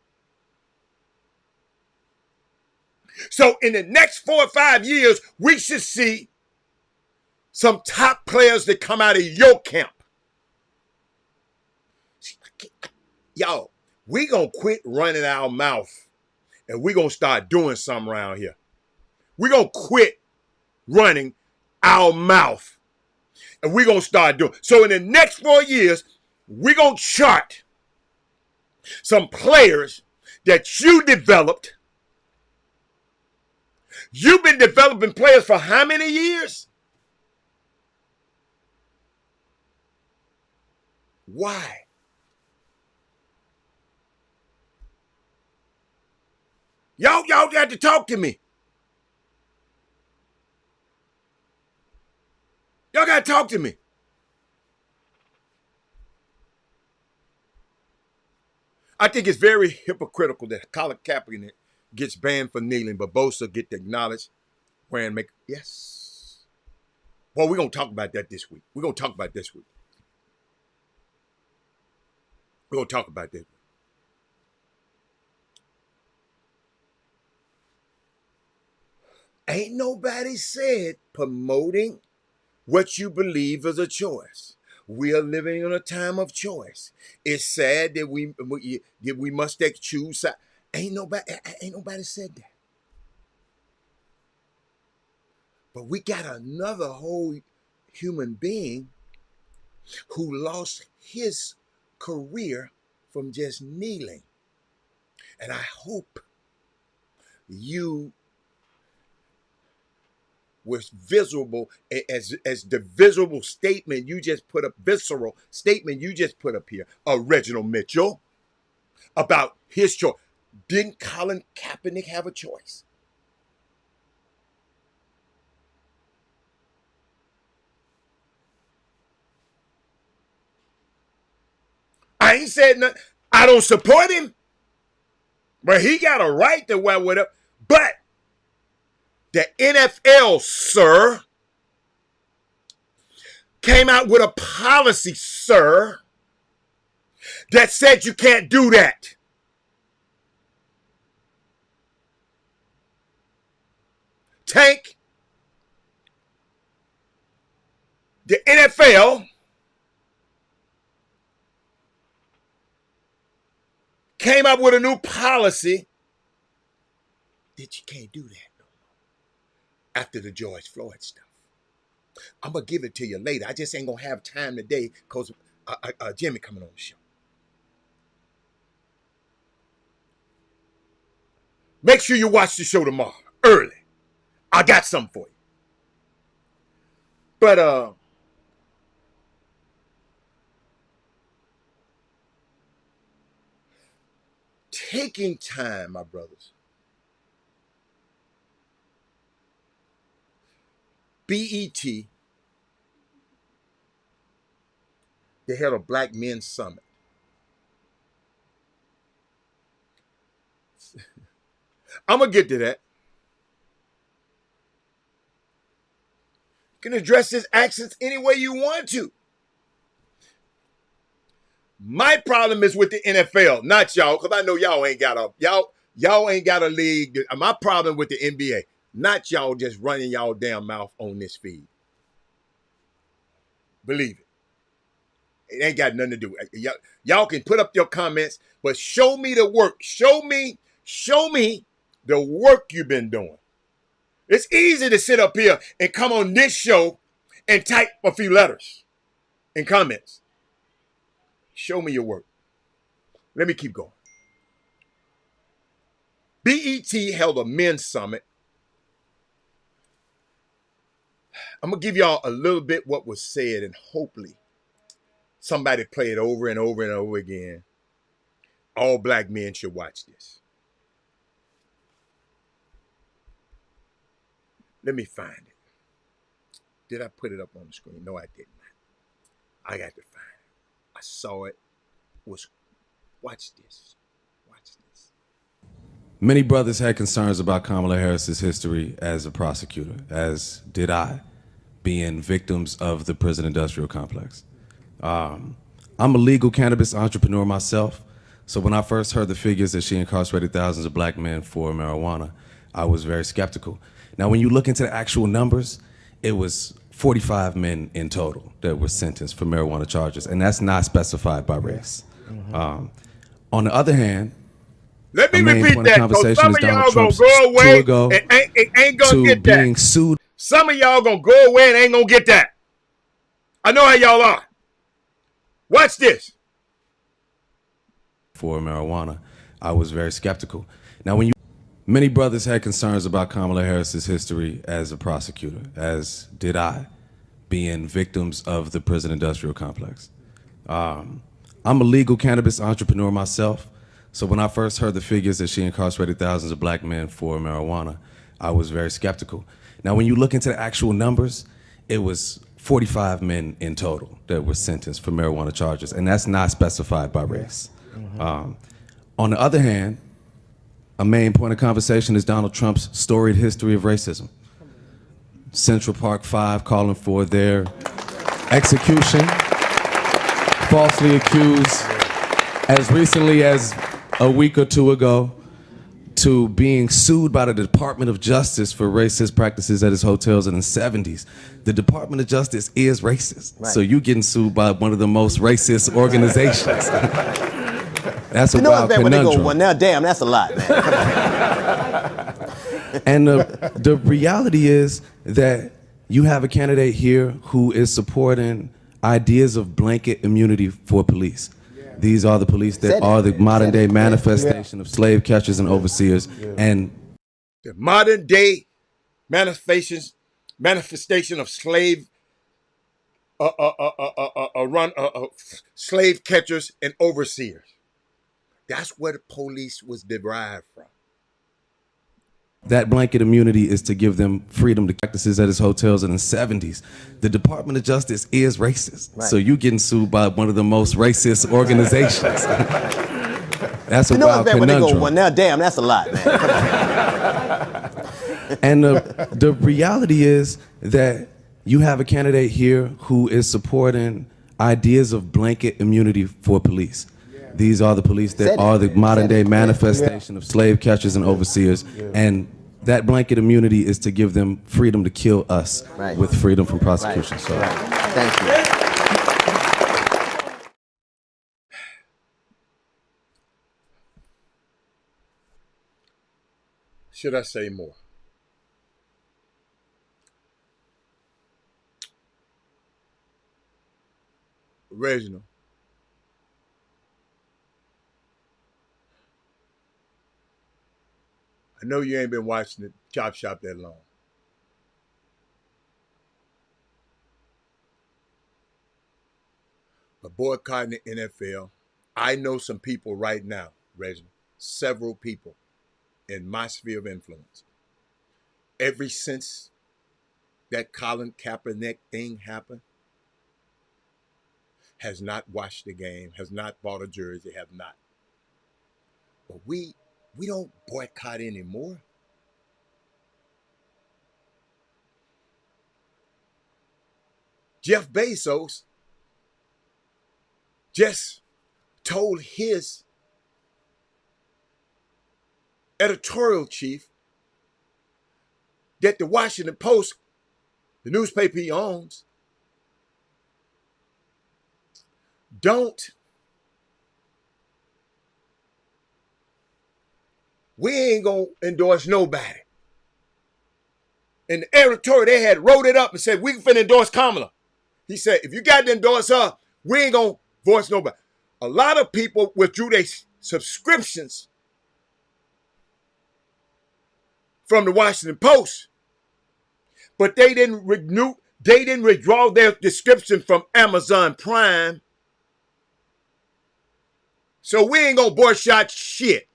So in the next 4 or 5 years, we should see some top players that come out of your camp. Yo, we gonna quit running our mouth and we gonna start doing something around here. We gonna quit running our mouth and we gonna start doing. So in the next 4 years, we gonna chart some players that you developed. You've been developing players for how many years? Why? Y'all got to talk to me. Y'all got to talk to me. I think it's very hypocritical that Colin Kaepernick gets banned for kneeling, but Bosa get to acknowledge wearing make. Yes. Well, we're going to talk about that this week. We're going to talk about this week. We're going to talk about this. Ain't nobody said promoting what you believe is a choice. We are living in a time of choice. It's sad that we must choose. Ain't nobody said that. But we got another whole human being who lost his career from just kneeling. And I hope you was visible as the visible statement you just put up, visceral statement you just put up here, Reginald Mitchell, about his choice. Didn't Colin Kaepernick have a choice? I ain't said nothing. I don't support him, but he got a right to wear whatever. But the NFL, sir, came out with a policy, sir, that said you can't do that. Tank, the NFL came up with a new policy that you can't do that no more after the George Floyd stuff. I'm going to give it to you later. I just ain't going to have time today because Jimmy coming on the show. Make sure you watch the show tomorrow, early. I got something for you. But taking time, my brothers. BET, they had a Black Men's Summit. I'm going to get to that. You can address his actions any way you want to. My problem is with the NFL, not y'all, because I know y'all ain't got a league. My problem with the NBA, not y'all just running y'all damn mouth on this feed. Believe it. It ain't got nothing to do. Y'all can put up your comments, but show me the work. Show me the work you've been doing. It's easy to sit up here and come on this show and type a few letters and comments. Show me your work. Let me keep going. BET held a men's summit. I'm going to give y'all a little bit what was said, and hopefully somebody play it over and over and over again. All black men should watch this. Let me find it. Did I put it up on the screen? No, I did not. I got to find it. I saw it. Watch this. Watch this. Many brothers had concerns about Kamala Harris's history as a prosecutor, as did I, being victims of the prison industrial complex. I'm a legal cannabis entrepreneur myself, so when I first heard the figures that she incarcerated thousands of black men for marijuana, I was very skeptical. Now, when you look into the actual numbers, it was 45 men in total that were sentenced for marijuana charges, and that's not specified by race. On the other hand, let me repeat that, because some of y'all gonna go away and ain't gonna get that. Being sued. Some of y'all gonna go away and ain't gonna get that. I know how y'all are. Watch this. For marijuana, I was very skeptical. Now, many brothers had concerns about Kamala Harris's history as a prosecutor, as did I, being victims of the prison industrial complex. I'm a legal cannabis entrepreneur myself, so when I first heard the figures that she incarcerated thousands of black men for marijuana, I was very skeptical. Now, when you look into the actual numbers, it was 45 men in total that were sentenced for marijuana charges, and that's not specified by race. On the other hand, a main point of conversation is Donald Trump's storied history of racism. Central Park 5 calling for their execution, falsely accused as recently as a week or two ago, to being sued by the Department of Justice for racist practices at his hotels in the 70s. The Department of Justice is racist. Right. So you getting sued by one of the most racist organizations. That's a wild conundrum. When they go, well, now, damn, that's a lot, man. And the reality is that you have a candidate here who is supporting ideas of blanket immunity for police. These are the police that are the modern day manifestation of slave catchers and overseers. And the modern day manifestation of slave slave catchers and overseers. That's where the police was derived from. that blanket immunity is to give them freedom to practices at his hotels in the 70s. The Department of Justice is racist. Right. So you getting sued by one of the most racist organizations. That's a wild conundrum. When they go, well, now, damn, that's a lot, man. And the reality is that you have a candidate here who is supporting ideas of blanket immunity for police. These are the police that are the modern day manifestation of slave catchers and overseers. And that blanket immunity is to give them freedom to kill us with freedom from prosecution. So, Thank you. Should I say more? Reginald, I know you ain't been watching the Chop Shop that long. But boycotting the NFL, I know some people right now, Reginald, several people in my sphere of influence. Ever since that Colin Kaepernick thing happened, has not watched the game, has not bought a jersey, have not. But we don't boycott anymore. Jeff Bezos just told his editorial chief that the Washington Post, the newspaper he owns, we ain't gonna endorse nobody. And the editorial, they had wrote it up and said, we finna endorse Kamala. He said, if you got to endorse her, we ain't gonna voice nobody. A lot of people withdrew their subscriptions from the Washington Post, but they didn't withdraw their subscription from Amazon Prime. So we ain't gonna boycott shit.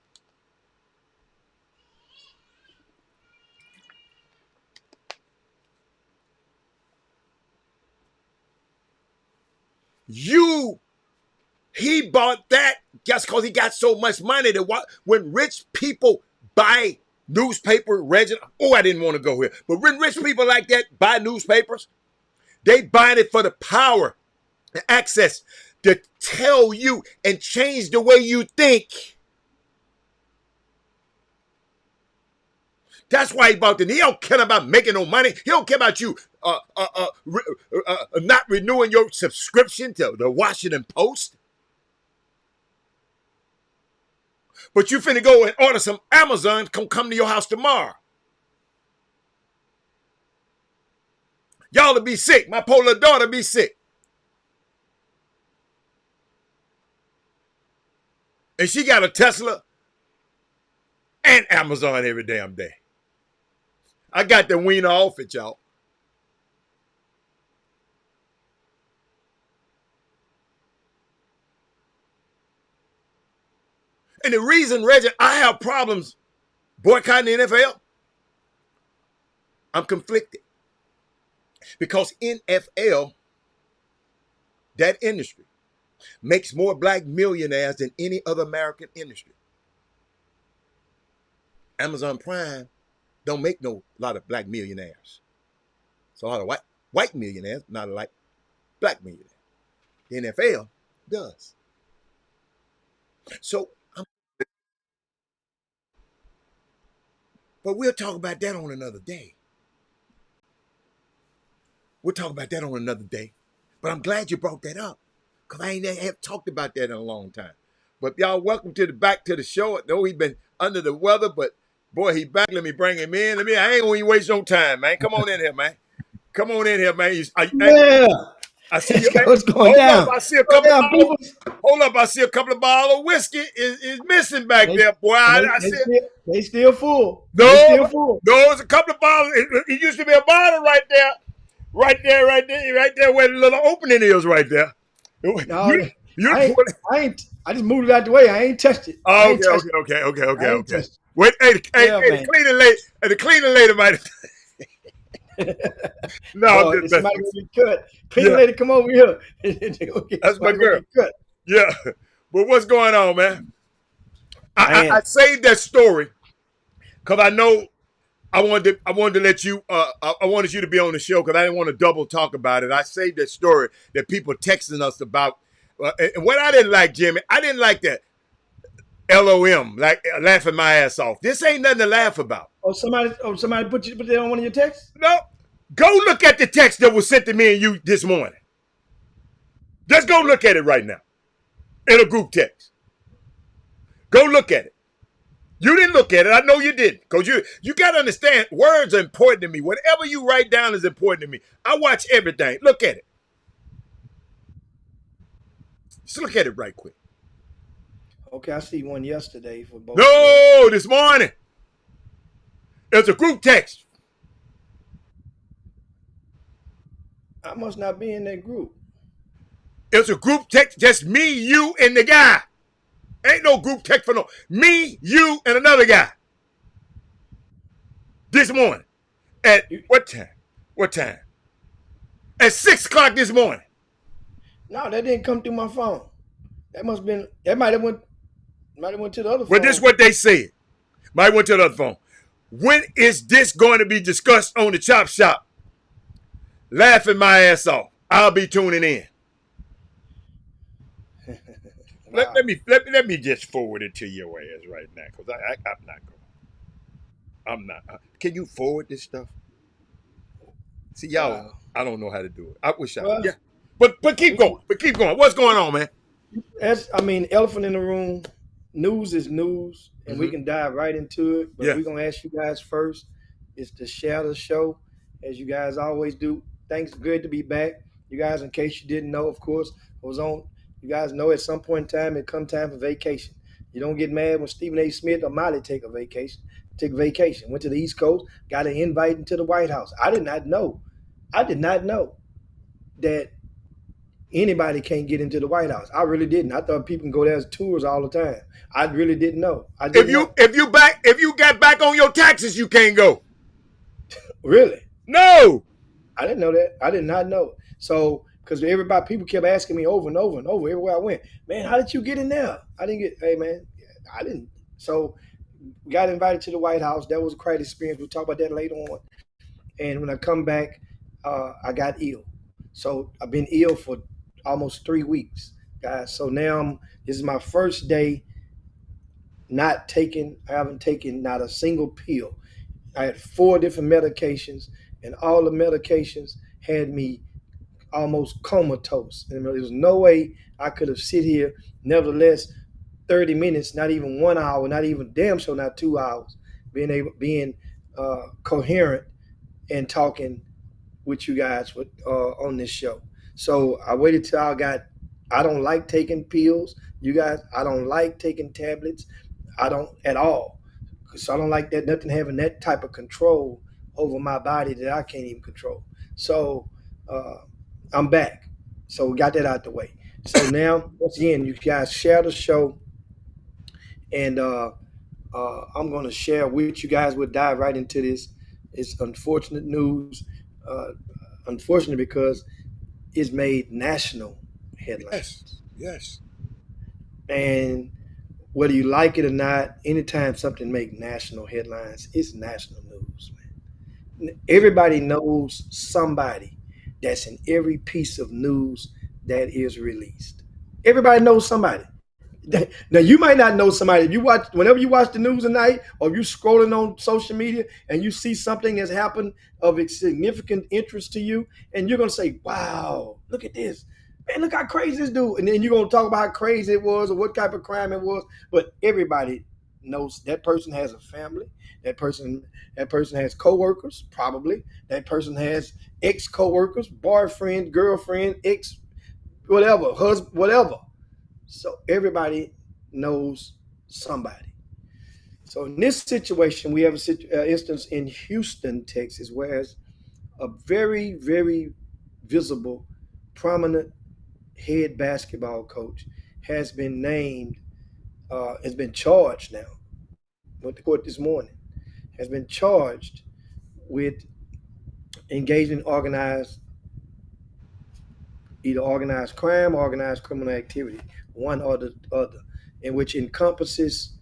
He bought that just because he got so much money that when rich people buy newspaper, I didn't want to go here, but when rich people like that buy newspapers, they buy it for the power and access to tell you and change the way you think. That's why he bought it. He don't care about making no money. He don't care about you not renewing your subscription to the Washington Post. But you finna go and order some Amazon, come to your house tomorrow. Y'all will be sick. My poor little daughter be sick. And she got a Tesla and Amazon every damn day. I got the wiener off it, y'all. And the reason, Reggie, I have problems boycotting the NFL, I'm conflicted. Because NFL, that industry, makes more black millionaires than any other American industry. Amazon Prime don't make no lot of black millionaires. It's a lot of white millionaires, not like black millionaires. The NFL does. So, but we'll talk about that on another day. We'll talk about that on another day. But I'm glad you brought that up, because I ain't have talked about that in a long time. But y'all, welcome back to the show. I know he's been under the weather, but boy, he back. Let me bring him in. I ain't gonna waste no time, man. Come on in here, man. Come on in here, man. I see you. What's going down? I see a couple of bottles. Hold up, I see a couple of bottles of whiskey is missing back there, boy. They still full. No, they still full. No, it's a couple of bottles. It used to be a bottle right there. Right there where the little opening is right there. No, I just moved it out the way. I ain't touched it. Oh, okay. Wait, the cleaning lady might. No, somebody gonna get cut. Cleaning lady, come over here. That's my girl. Yeah, but what's going on, man? I saved that story because I know I wanted to let you. I wanted you to be on the show because I didn't want to double talk about it. I saved that story that people texting us about. And what I didn't like, Jimmy, I didn't like that LOM, like laughing my ass off. This ain't nothing to laugh about. Somebody put that on one of your texts? No. Go look at the text that was sent to me and you this morning. Just go look at it right now. In a group text. Go look at it. You didn't look at it. I know you didn't. Because you got to understand, words are important to me. Whatever you write down is important to me. I watch everything. Look at it. Just look at it right quick. Okay, I see one yesterday for both. No, this morning. It's a group text. I must not be in that group. It's a group text, just me, you, and the guy. Ain't no group text for no. Me, you, and another guy. This morning. At what time? What time? At 6 o'clock this morning. No, that didn't come through my phone. That must have been. That might have went to the other phone. But this is what they said. Might went to the other phone. When is this going to be discussed on the Chop Shop? Laughing my ass off. I'll be tuning in. Wow. Let me just forward it to your ass right now, because I'm not going. I'm not. Can you forward this stuff? See, y'all, Wow. I don't know how to do it. I wish I. Well, Yeah, but keep going. But keep going. What's going on, man? Elephant in the room. News is news, and we can dive right into it. But Yeah. we're gonna ask you guys first is to share the show, as you guys always do. Thanks, good to be back. You guys, in case you didn't know, of course, I was on. You guys know at some point in time it come time for vacation. You don't get mad when Stephen A. Smith or Molly take a vacation. Went to the East Coast, got an invite into the White House. I did not know that anybody can't get into the White House. I really didn't. I thought people can go there as tours all the time. I really didn't know. If you got back on your taxes, you can't go. Really? No. I didn't know that. I did not know. So, because people kept asking me over and over and over everywhere I went, man, how did you get in there? Hey, man, I didn't. So, we got invited to the White House. That was a great experience. We'll talk about that later on. And when I come back, I got ill. So, I've been ill for almost 3 weeks, guys. So now this is my first day I haven't taken not a single pill. I had 4 different medications, and all the medications had me almost comatose. And there was no way I could have sit here, nevertheless, 30 minutes, not even 1 hour, not even damn sure not 2 hours, being coherent and talking with you guys on this show. So I waited till I don't like taking pills. You guys, I don't like taking tablets. I don't at all. So I don't like that, nothing having that type of control over my body that I can't even control. So I'm back. So we got that out the way. So now, once again, you guys share the show. And I'm going to share with you guys. We'll dive right into this. It's unfortunate news. Unfortunate because it's made national headlines. Yes. And whether you like it or not, anytime something makes national headlines, it's national news, man. Everybody knows somebody that's in every piece of news that is released. Everybody knows somebody. Now you might not know somebody. If you whenever you watch the news at night, or you scrolling on social media and you see something that's happened of significant interest to you, and you're gonna say, "Wow, look at this, man! Look how crazy this dude." And then you're gonna talk about how crazy it was or what type of crime it was. But everybody knows that person has a family. That person has coworkers, probably. That person has ex-coworkers, boyfriend, girlfriend, ex, whatever, husband, whatever. So everybody knows somebody. So in this situation, we have an instance in Houston, Texas, where a very, very visible, prominent head basketball coach has been has been charged now. Went to court this morning. Has been charged with engaging in either organized crime or organized criminal activity, one or the other, in which encompasses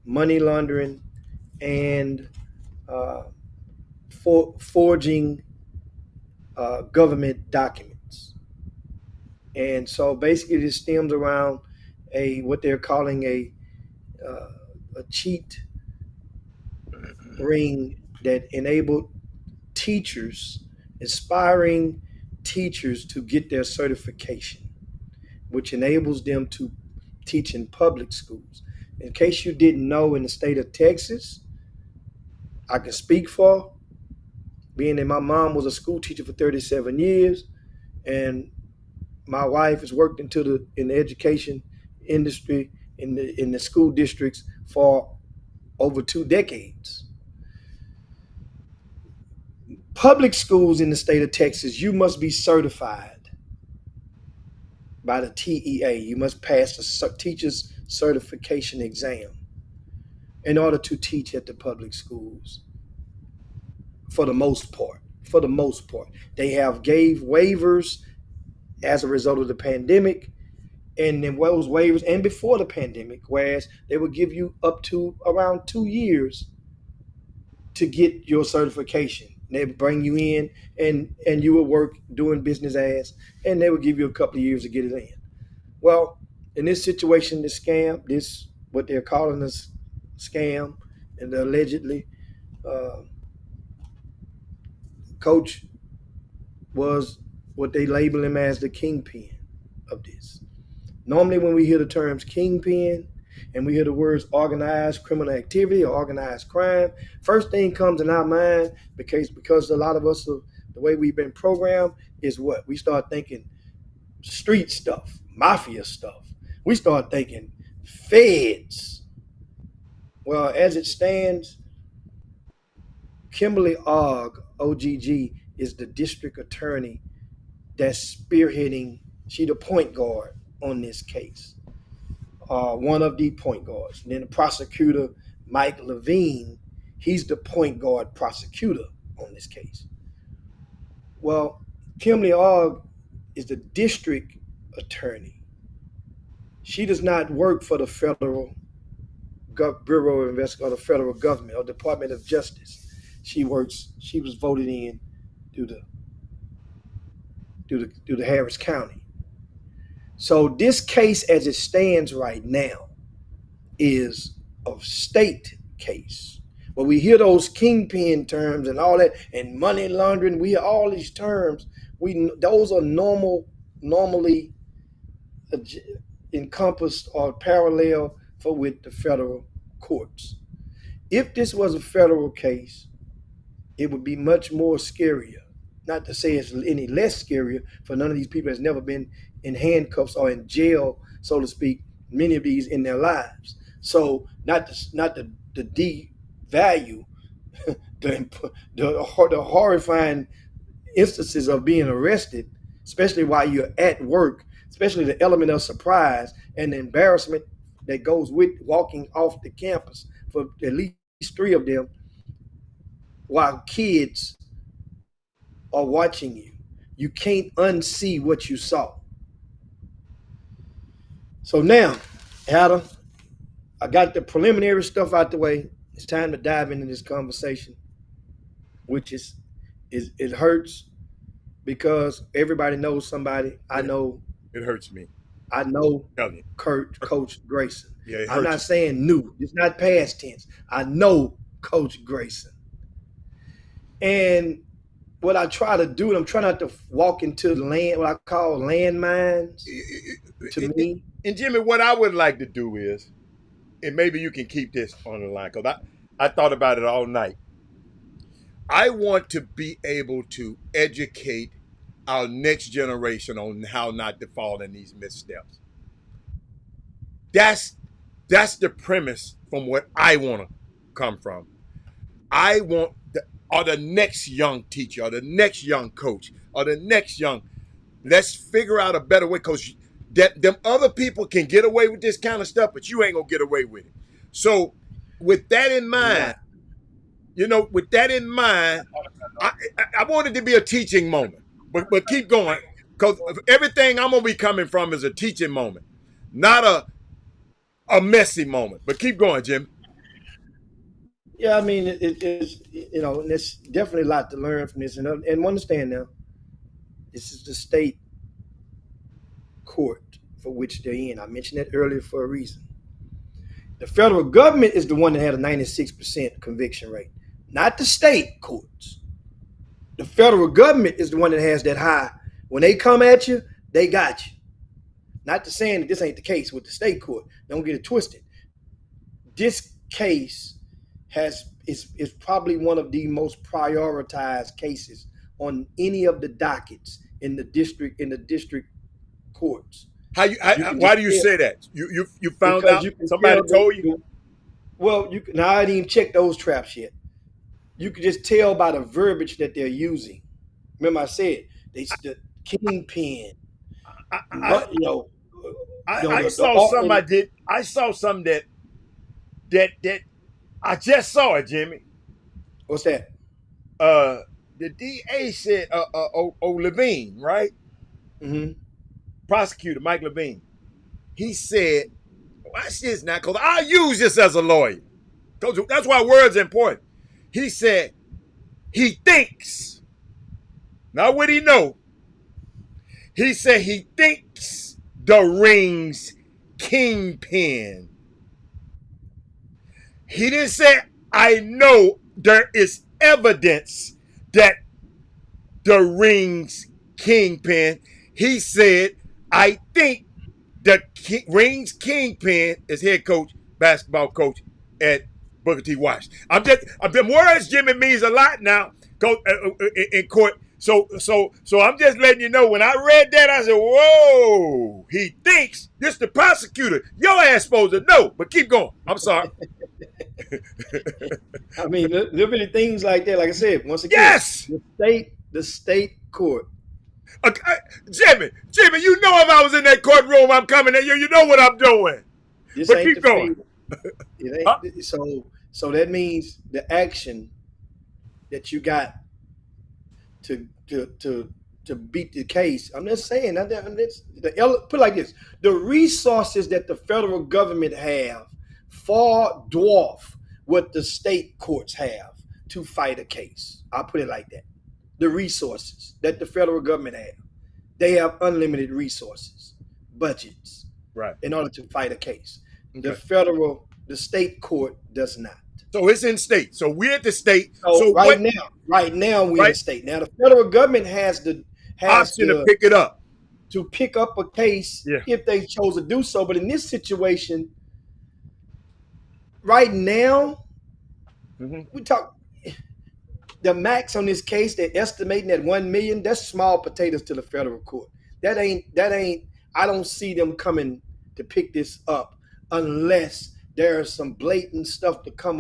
money laundering and forging government documents. And so basically this stems around what they're calling a cheat ring that enabled aspiring teachers to get their certification, which enables them to teach in public schools. In case you didn't know, in the state of Texas, I can speak for, being that my mom was a school teacher for 37 years, and my wife has worked in the education industry in the school districts for over 2 decades. Public schools in the state of Texas, you must be certified by the TEA. You must pass the teacher's certification exam in order to teach at the public schools. For the most part, they have gave waivers as a result of the pandemic, and then those waivers, and before the pandemic, whereas they would give you up to around 2 years to get your certification. They would bring you in, and you would work doing business as, and they would give you a couple of years to get it in. Well, in this situation, this scam, this what they're calling this scam, and allegedly, uh, Coach was what they label him as the kingpin of this. Normally, when we hear the terms kingpin and we hear the words organized criminal activity or organized crime, first thing comes in our mind, because a lot of us, the way we've been programmed, is what? We start thinking street stuff, mafia stuff. We start thinking feds. Well, as it stands, Kimberly OGG, is the district attorney that's spearheading. She the point guard on this case, one of the point guards. And then the prosecutor, Mike Levine, he's the point guard prosecutor on this case. Well, Kimberly Ogg is the district attorney. She does not work for the federal Bureau of Investigation, or the federal government, or Department of Justice. She was voted in through the Harris County. So this case, as it stands right now, is a state case. When we hear those kingpin terms and all that, and money laundering, we hear all these terms. Those are normally encompassed or parallel with the federal courts. If this was a federal case, it would be much more scarier. Not to say it's any less scarier, for none of these people has never been in handcuffs or in jail, so to speak, many of these in their lives. So not to devalue the horrifying instances of being arrested, especially while you're at work, especially the element of surprise and the embarrassment that goes with walking off the campus for at least 3 of them while kids are watching you. You can't unsee what you saw. So now, Adam, I got the preliminary stuff out the way. It's time to dive into this conversation, which is it hurts because everybody knows somebody. I know it hurts me. I know Coach Grayson. Yeah, I'm not saying new. It's not past tense. I know Coach Grayson. And what I try to do, I'm trying not to walk into the land, what I call landmines to me. And Jimmy, what I would like to do is, and maybe you can keep this on the line, because I thought about it all night. I want to be able to educate our next generation on how not to fall in these missteps. That's the premise from what I want to come from. I want the next young teacher, or the next young coach, or the next young, let's figure out a better way, because them other people can get away with this kind of stuff, but you ain't gonna get away with it. So with that in mind, I want it to be a teaching moment, but keep going, because everything I'm gonna be coming from is a teaching moment, not a messy moment. But keep going, Jim. Yeah, I mean, it's there's definitely a lot to learn from this, and understand now, this is the state court for which they're in. I mentioned that earlier for a reason. The federal government is the one that had a 96% conviction rate, not the state courts. The federal government is the one that has that high. When they come at you, they got you. Not to saying that this ain't the case with the state court. Don't get it twisted. This case is probably one of the most prioritized cases on any of the dockets in the district courts. Why do you say that? You found out? Somebody told you? Well, now I didn't even check those traps yet. You can just tell by the verbiage that they're using. Remember I said the kingpin, But I saw some. I did. I saw some that I just saw it, Jimmy. What's that? The DA said, Levine, right? Mm-hmm. Prosecutor Mike Levine. He said, watch this now, because I'll use this as a lawyer. That's why words are important. He said, he thinks, not what he know. He said he thinks the ring's kingpin. He didn't say, I know there is evidence that the ring's kingpin. He said, I think the ring's kingpin is head coach, basketball coach at Booker T. Washington. I've been words, Jimmy, means a lot now in court. So I'm just letting you know, when I read that, I said, whoa, he thinks this the prosecutor. Your ass supposed to know, but keep going. I'm sorry. I mean, literally things like that. Like I said, once again, yes, the state court. Jimmy, you know if I was in that courtroom, I'm coming at you. You know what I'm doing. This but ain't keep going. It ain't, so that means the action that you got to beat the case. I'm just saying put it like this: the resources that the federal government have far dwarf what the state courts have to fight a case. I'll put it like that. The resources that the federal government have, they have unlimited resources, budgets, right, in order to fight a case. Okay. The state court does not. So it's in state. So we're at the state. So right now we're in the state. Now the federal government has the option to pick it up. To pick up a case if they chose to do so. But in this situation, right now, we talk the max on this case, they're estimating at 1 million. That's small potatoes to the federal court. That ain't I don't see them coming to pick this up unless there's some blatant stuff to come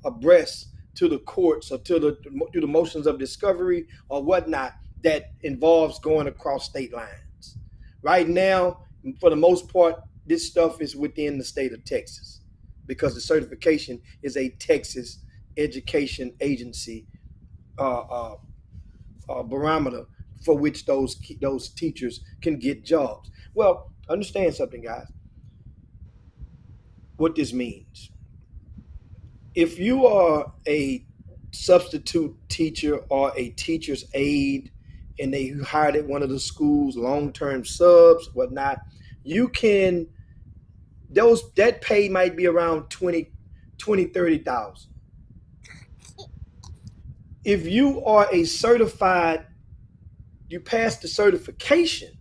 abreast to the courts or through the motions of discovery or whatnot that involves going across state lines. Right now, for the most part, this stuff is within the state of Texas because the certification is a Texas education agency barometer for which those teachers can get jobs. Well, understand something, guys. What this means. If you are a substitute teacher or a teacher's aide and they hired at one of the schools, long-term subs, whatnot, you can, that pay might be around 30,000. If you are a certified, you pass the certification,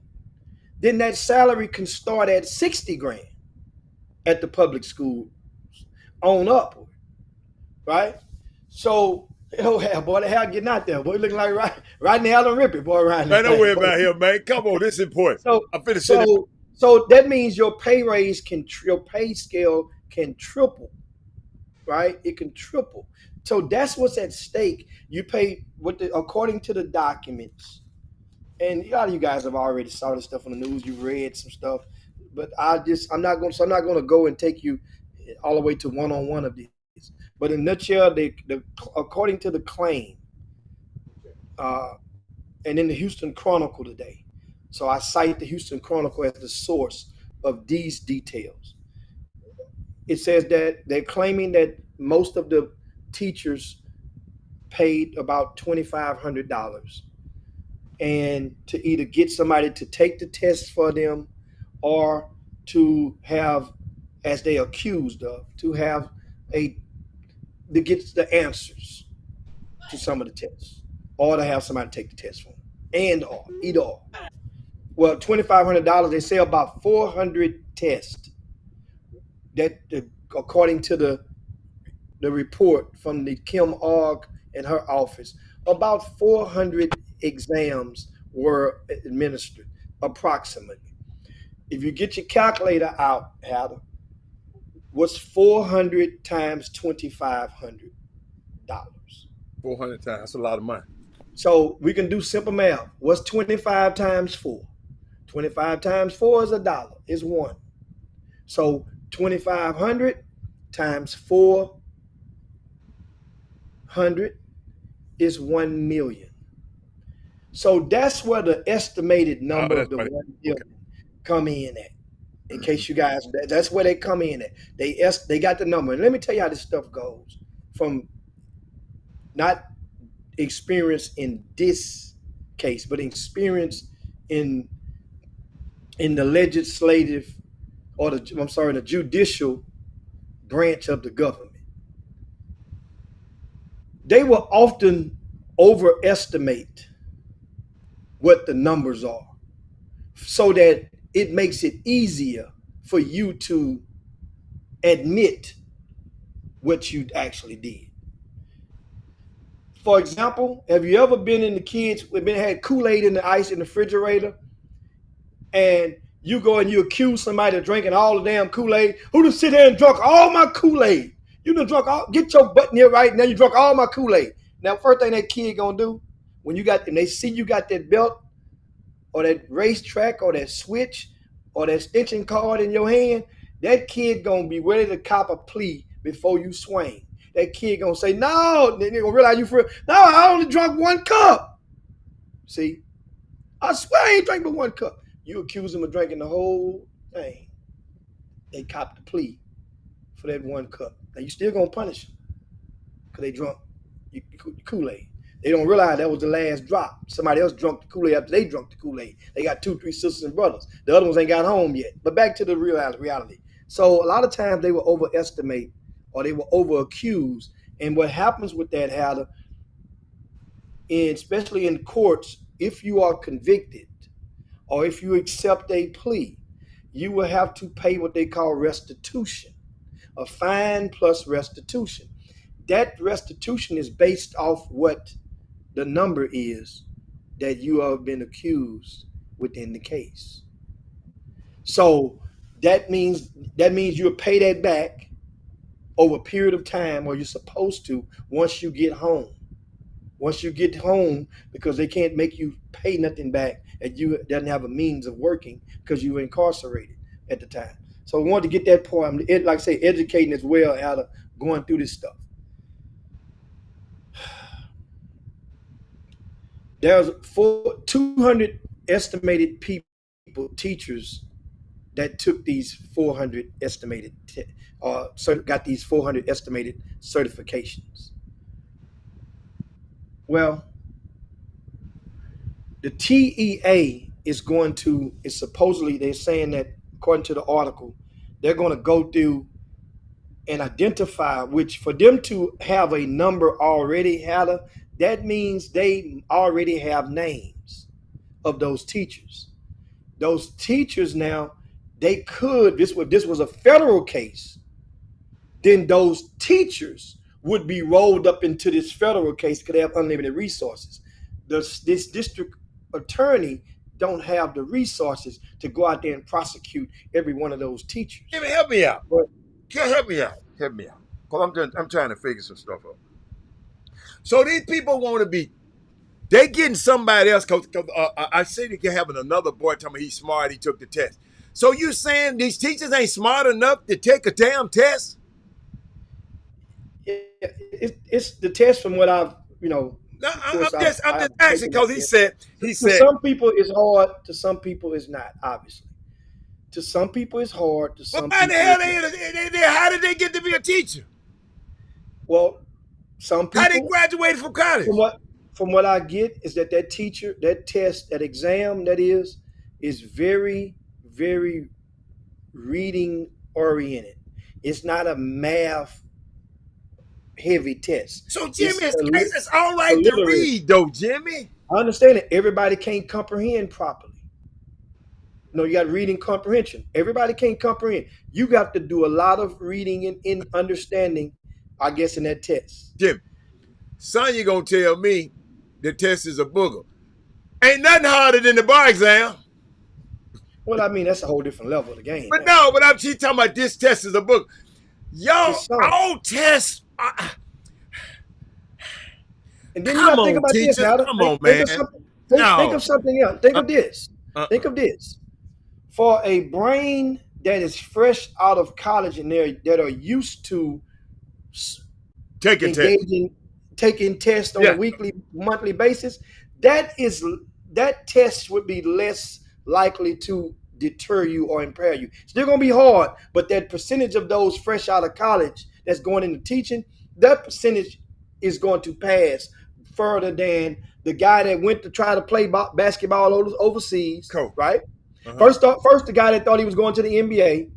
then that salary can start at 60 grand at the public school on upward, right? So, boy, the hell getting out there, boy, looking like right now, I don't rip it, boy, right now. Man, don't worry about here, man. Come on, this is important. So that means your pay raise your pay scale can triple, right? It can triple. So that's what's at stake. You pay according to the documents, and a lot of you guys have already saw this stuff on the news. You've read some stuff, but I'm not going to go and take you all the way to one-on-one of this. But in a nutshell, according to the claim, and in the Houston Chronicle today, so I cite the Houston Chronicle as the source of these details. It says that they're claiming that most of the teachers paid about $2,500 and to either get somebody to take the test for them or to have, as they accused of, to get the answers to some of the tests or to have somebody take the test for them either or. Well, $2,500, they say about 400 tests that according to the report from the Kim Ogg and her office, about 400 exams were administered, approximately. If you get your calculator out, Heather, what's 400 times $2,500? 400 times, that's a lot of money. So we can do simple math. What's 25 times 4? 25 times 4 is $1. It's 1. So 2,500 times 400 is 1 million. So that's where the estimated number of that's the funny. 1 million come in at. In case you guys, that's where they come in at. They got the number. And let me tell you how this stuff goes. From not experience in this case, but experience in the legislative or the judicial branch of the government. They will often overestimate what the numbers are so that it makes it easier for you to admit what you actually did. For example, have you ever been in the kids, had Kool-Aid in the ice in the refrigerator, and you go and you accuse somebody of drinking all the damn Kool-Aid? Who done sit there and drunk all my Kool-Aid? You done drunk all, get your butt in here right now, you drunk all my Kool-Aid. Now, first thing that kid gonna do, when they see you got that belt or that racetrack or that switch or that extension card in your hand, that kid gonna be ready to cop a plea before you swing. That kid gonna say, no, they gonna realize you for real. No, I only drunk 1 cup. See, I swear I ain't drank but 1 cup. You accuse them of drinking the whole thing. They copped the plea for that 1 cup. Now you still gonna punish them because they drunk Kool-Aid. They don't realize that was the last drop. Somebody else drunk the Kool-Aid after they drunk the Kool-Aid. They got 2, 3 sisters and brothers. The other ones ain't got home yet. But back to the reality. So a lot of times they will overestimate or they will over-accuse. And what happens with that, Hatter, especially in courts, if you are convicted or if you accept a plea, you will have to pay what they call restitution, a fine plus restitution. That restitution is based off what the number is that you have been accused within the case. So that means you'll pay that back over a period of time, or you're supposed to once you get home. Once you get home, because they can't make you pay nothing back and you doesn't have a means of working because you were incarcerated at the time. So I wanted to get that point. Like I say, educating as well out of going through this stuff. There's 200 estimated people, teachers, that took these 400 estimated, got these 400 estimated certifications. Well, the TEA is supposedly, they're saying that according to the article, they're going to go through and identify, which for them to have a number already, Hatter, that means they already have names of those teachers. Those teachers now, they could, if this was a federal case, then those teachers would be rolled up into this federal case because they have unlimited resources. This district attorney don't have the resources to go out there and prosecute every one of those teachers. Help me out. Help me out. Because I'm trying to figure some stuff out. So these people want to be, they getting somebody else, because I see they having another boy telling me he's smart, he took the test. So you saying these teachers ain't smart enough to take a damn test? Yeah, it's the test from what I've, No, I'm just asking because he said. To some people it's hard, to some people it's not, obviously. To some people it's hard, to some people. How did they get to be a teacher? Well, some people. How they graduated from college? From what I get is that teacher, that test, that exam, that is very, very reading oriented. It's not a math heavy test. So Jimmy, it's all right to read though, Jimmy. I understand that everybody can't comprehend properly. No, you got reading comprehension. Everybody can't comprehend. You got to do a lot of reading and in understanding, I guess, in that test. Jimmy, son, you gonna tell me the test is a booger? Ain't nothing harder than the bar exam. Well, I mean, that's a whole different level of the game. But no, but I'm talking about this test is a book. Y'all, all tests. And then you got to think about this. Come on, man. Think of something else. Think of this. Think of this. for a brain that is fresh out of college and that are used to taking tests on a weekly, monthly basis, that test would be less likely to deter you or impair you. Still gonna be hard, but that percentage of those fresh out of college that's going into teaching, that percentage is going to pass further than the guy that went to try to play basketball overseas, right? First, the guy that thought he was going to the NBA,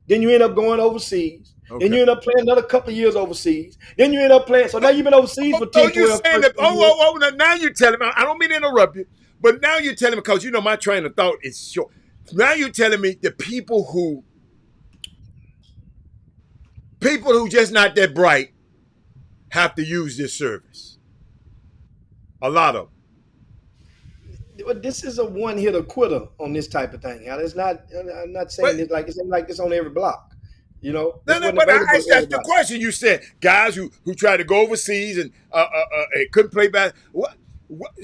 then you end up going overseas. Then you end up playing another couple of years overseas. Then you end up playing. So now you've been overseas for 10, 12, 13 years. Now you're telling me, I don't mean to interrupt you, but now you're telling me, because you know my train of thought is short. Now you're telling me the people who just not that bright have to use this service. A lot of them. But this is a one-hitter quitter on this type of thing. It's not. I'm not saying it's like this on every block. You know. But that's the question. You said guys who try to go overseas and couldn't play basketball.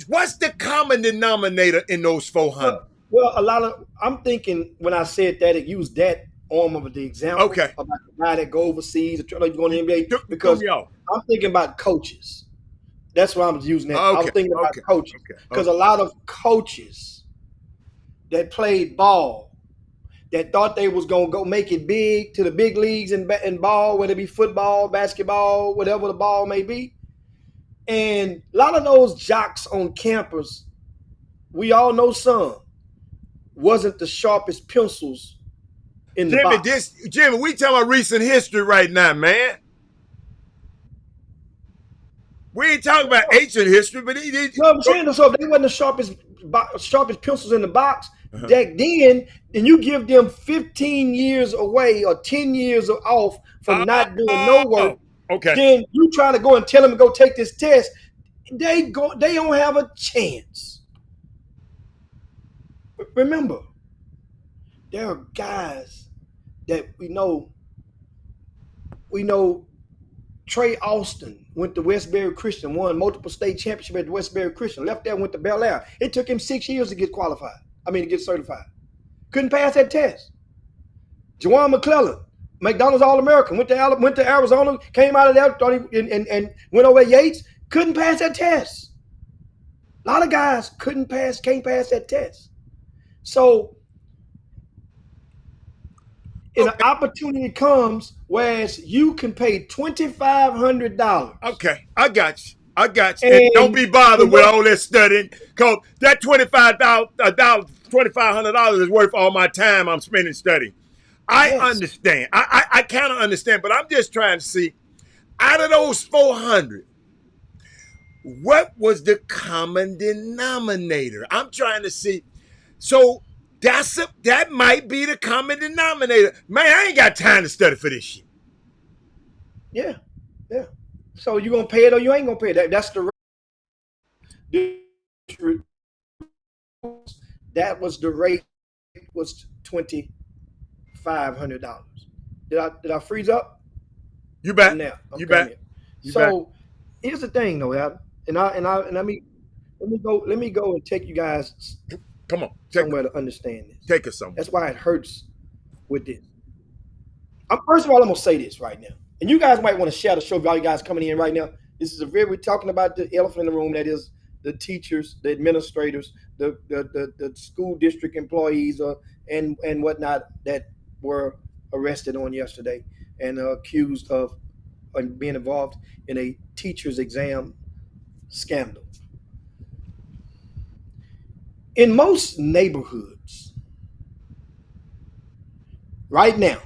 What's the common denominator in those 400? Well, a lot of. I'm thinking when I said that, it used that arm of the example. Okay. About the guy that go overseas or try to go to the NBA, because I'm thinking about coaches. That's why I'm using that. I was thinking about coaches, because a lot of coaches that played ball, that thought they was gonna go make it big to the big leagues in ball, whether it be football, basketball, whatever the ball may be, and a lot of those jocks on campus, we all know some, wasn't the sharpest pencils in the box. Jimmy, we talking about recent history right now, man. We ain't talking about ancient history, but no, I'm saying, so if they wasn't the sharpest pencils in the box back then, and you give them 15 years away or 10 years off from not doing no work, then you try to go and tell them to go take this test, they don't have a chance. Remember, there are guys that we know. Trey Austin went to Westbury Christian, won multiple state championship at Westbury Christian, left there, went to Bel Air. It took him 6 years to get to get certified. Couldn't pass that test. Juwan McClellan, McDonald's All-American, went to Arizona, came out of there, thought and went over at Yates, couldn't pass that test. A lot of guys can't pass that test. So an opportunity comes whereas you can pay $2,500. Okay, I got you. And don't be bothered with all that studying, because that $2,500 is worth all my time I'm spending studying. I understand. I kind of understand, but I'm just trying to see, out of those 400, what was the common denominator? I'm trying to see. So that might be the common denominator. Man, I ain't got time to study for this shit. Yeah. So you gonna pay it or you ain't gonna pay it. That's the that was the rate, was $2,500. Did I freeze up? You bet. Now you bet. So here's the thing, though, Adam, and let me go and take you guys. Come on, somewhere to understand this. Take us somewhere. That's why it hurts with this. First of all, I'm gonna say this right now, and you guys might want to share the show. All you guys coming in right now. This is we're talking about the elephant in the room. That is the teachers, the administrators, the school district employees, and whatnot that were arrested on yesterday and accused of being involved in a teacher's exam scandal. In most neighborhoods, right now,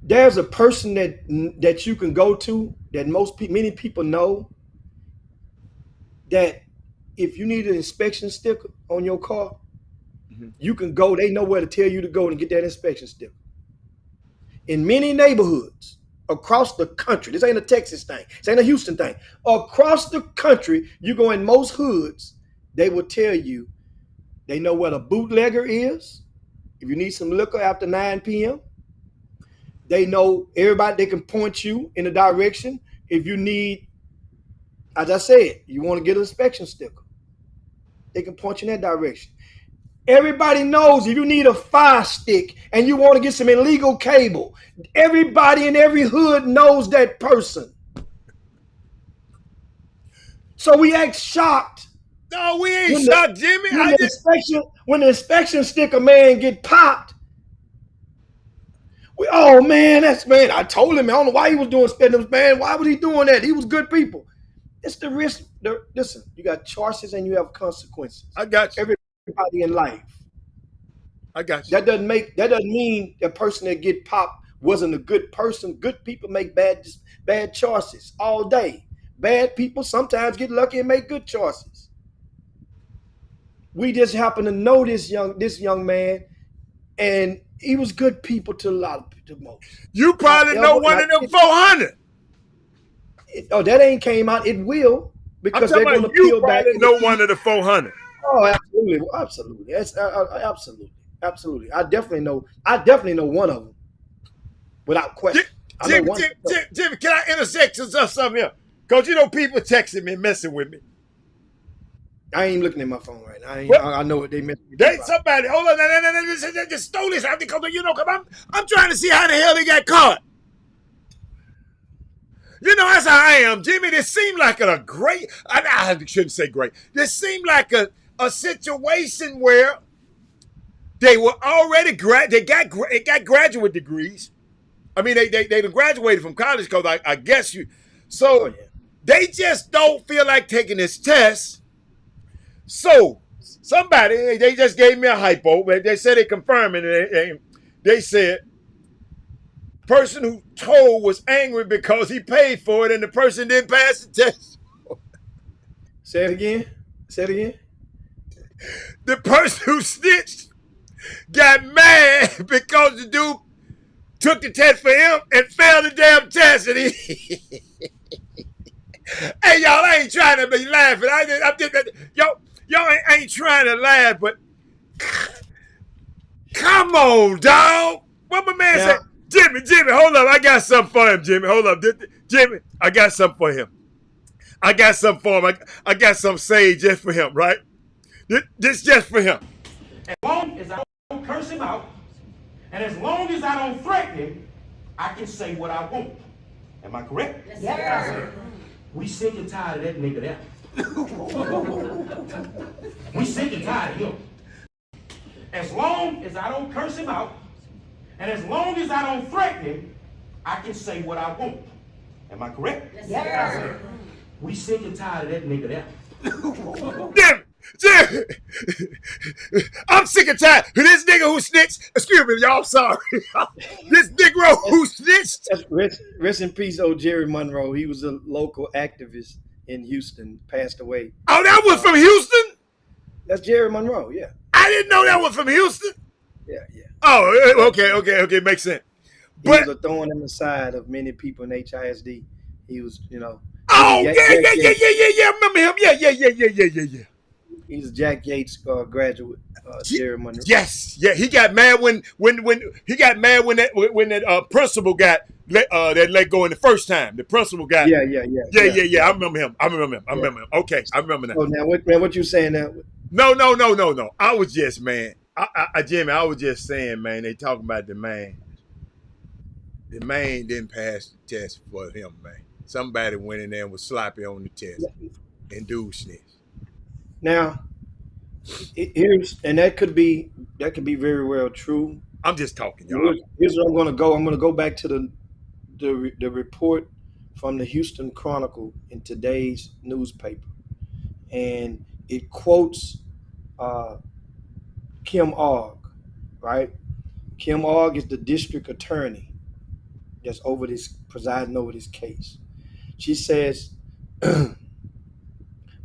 there's a person that you can go to that many people know, that if you need an inspection sticker on your car, you can go. They know where to tell you to go and get that inspection sticker. In many neighborhoods across the country, this ain't a Texas thing, this ain't a Houston thing. Across the country, you go in most hoods, they will tell you, they know where the bootlegger is. If you need some liquor after 9 p.m., they know everybody. They can point you in a direction. If you need As I said, you want to get an inspection sticker, they can point you in that direction. Everybody knows if you need a fire stick and you want to get some illegal cable, everybody in every hood knows that person. So we act shocked. No, we ain't shocked, Jimmy. When the inspection sticker man get popped, oh man, I told him, I don't know why he was doing spending, man. Why was he doing that? He was good people. It's the risk. Listen, you got choices and you have consequences. I got you. Everybody in life. I got you. That doesn't mean the person that get popped wasn't a good person. Good people make bad choices all day. Bad people sometimes get lucky and make good choices. We just happen to know this young man, and he was good people to a lot of people. Most. You probably know one of them 400. That ain't came out. It will, because they're going to peel back. You probably know one of the 400. Oh, absolutely. Absolutely. I definitely know one of them, without question. Jimmy, can I intersect something here? Because you know people texting me, messing with me. I ain't looking at my phone right now. I know what they meant. Somebody, hold on, no, just stole this out because I'm trying to see how the hell they got caught. You know, that's how I am, Jimmy. This seemed like I shouldn't say great. This seemed like a situation where they were already got graduate degrees. I mean, they graduated from college because I guess you. So they just don't feel like taking this test. So somebody, they just gave me a hypo. They said they confirmed it. They said person who told was angry because he paid for it and the person didn't pass the test. Say it again. The person who snitched got mad because the dude took the test for him and failed the damn test. And hey, y'all, I ain't trying to be laughing. Y'all ain't trying to laugh, but come on, dog. What my man said? Jimmy, hold up. I got something for him, Jimmy. Hold up. Jimmy, I got something for him. I got something for him. I got some sage just for him, right? This just for him. As long as I don't curse him out, and as long as I don't threaten him, I can say what I want. Am I correct? Yes, sir. We sick and tired of that nigga there. We sick and tired of him. As long as I don't curse him out, and as long as I don't threaten him, I can say what I want. Am I correct? Yes, sir. We sick and tired of that nigga there. Jimmy, I'm sick and tired of this nigga who snitched. Excuse me, y'all. I'm sorry. This Negro who snitched. Rest in peace, old Jerry Monroe. He was a local activist in Houston. Passed away. Oh, that was from Houston? That's Jerry Monroe. Yeah. I didn't know that was from Houston. Yeah. Oh, okay, makes sense. He was a thorn in the side of many people in HISD. He was, Oh, yeah. I remember him. Yeah. He's a Jack Yates graduate, Jerry Monroe. Yes, yeah. He got mad when that principal got let go in the first time. The principal got. Yeah. I remember him. Okay, I remember that. Oh, now what you saying now? No. I was just, man. Jimmy, I was just saying, man. They talking about the man. The man didn't pass the test for him, man. Somebody went in there and was sloppy on the test and dude snitched. Now, that could be very well true. I'm just talking, y'all. Here's where I'm going to go. I'm going to go back to the report from the Houston Chronicle in today's newspaper, and it quotes Kim Ogg, right? Kim Ogg is the district attorney that's presiding over this case. She says,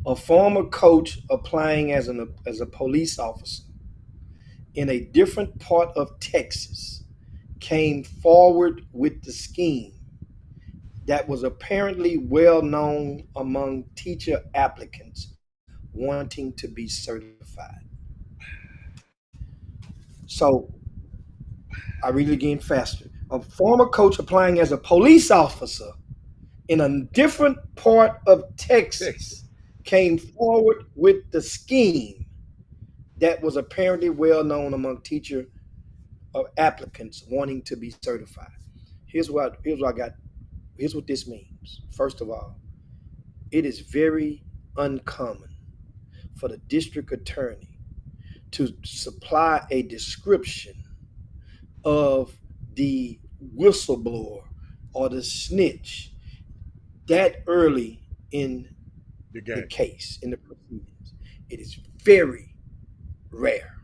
a former coach applying as a police officer in a different part of Texas came forward with the scheme that was apparently well known among teacher applicants wanting to be certified. So I read it again faster. A former coach applying as a police officer in a different part of Texas came forward with the scheme that was apparently well known among teacher applicants wanting to be certified. Here's what I got. Here's what this means. First of all, it is very uncommon for the district attorney to supply a description of the whistleblower or the snitch that early in the case, in the proceedings. It is very rare.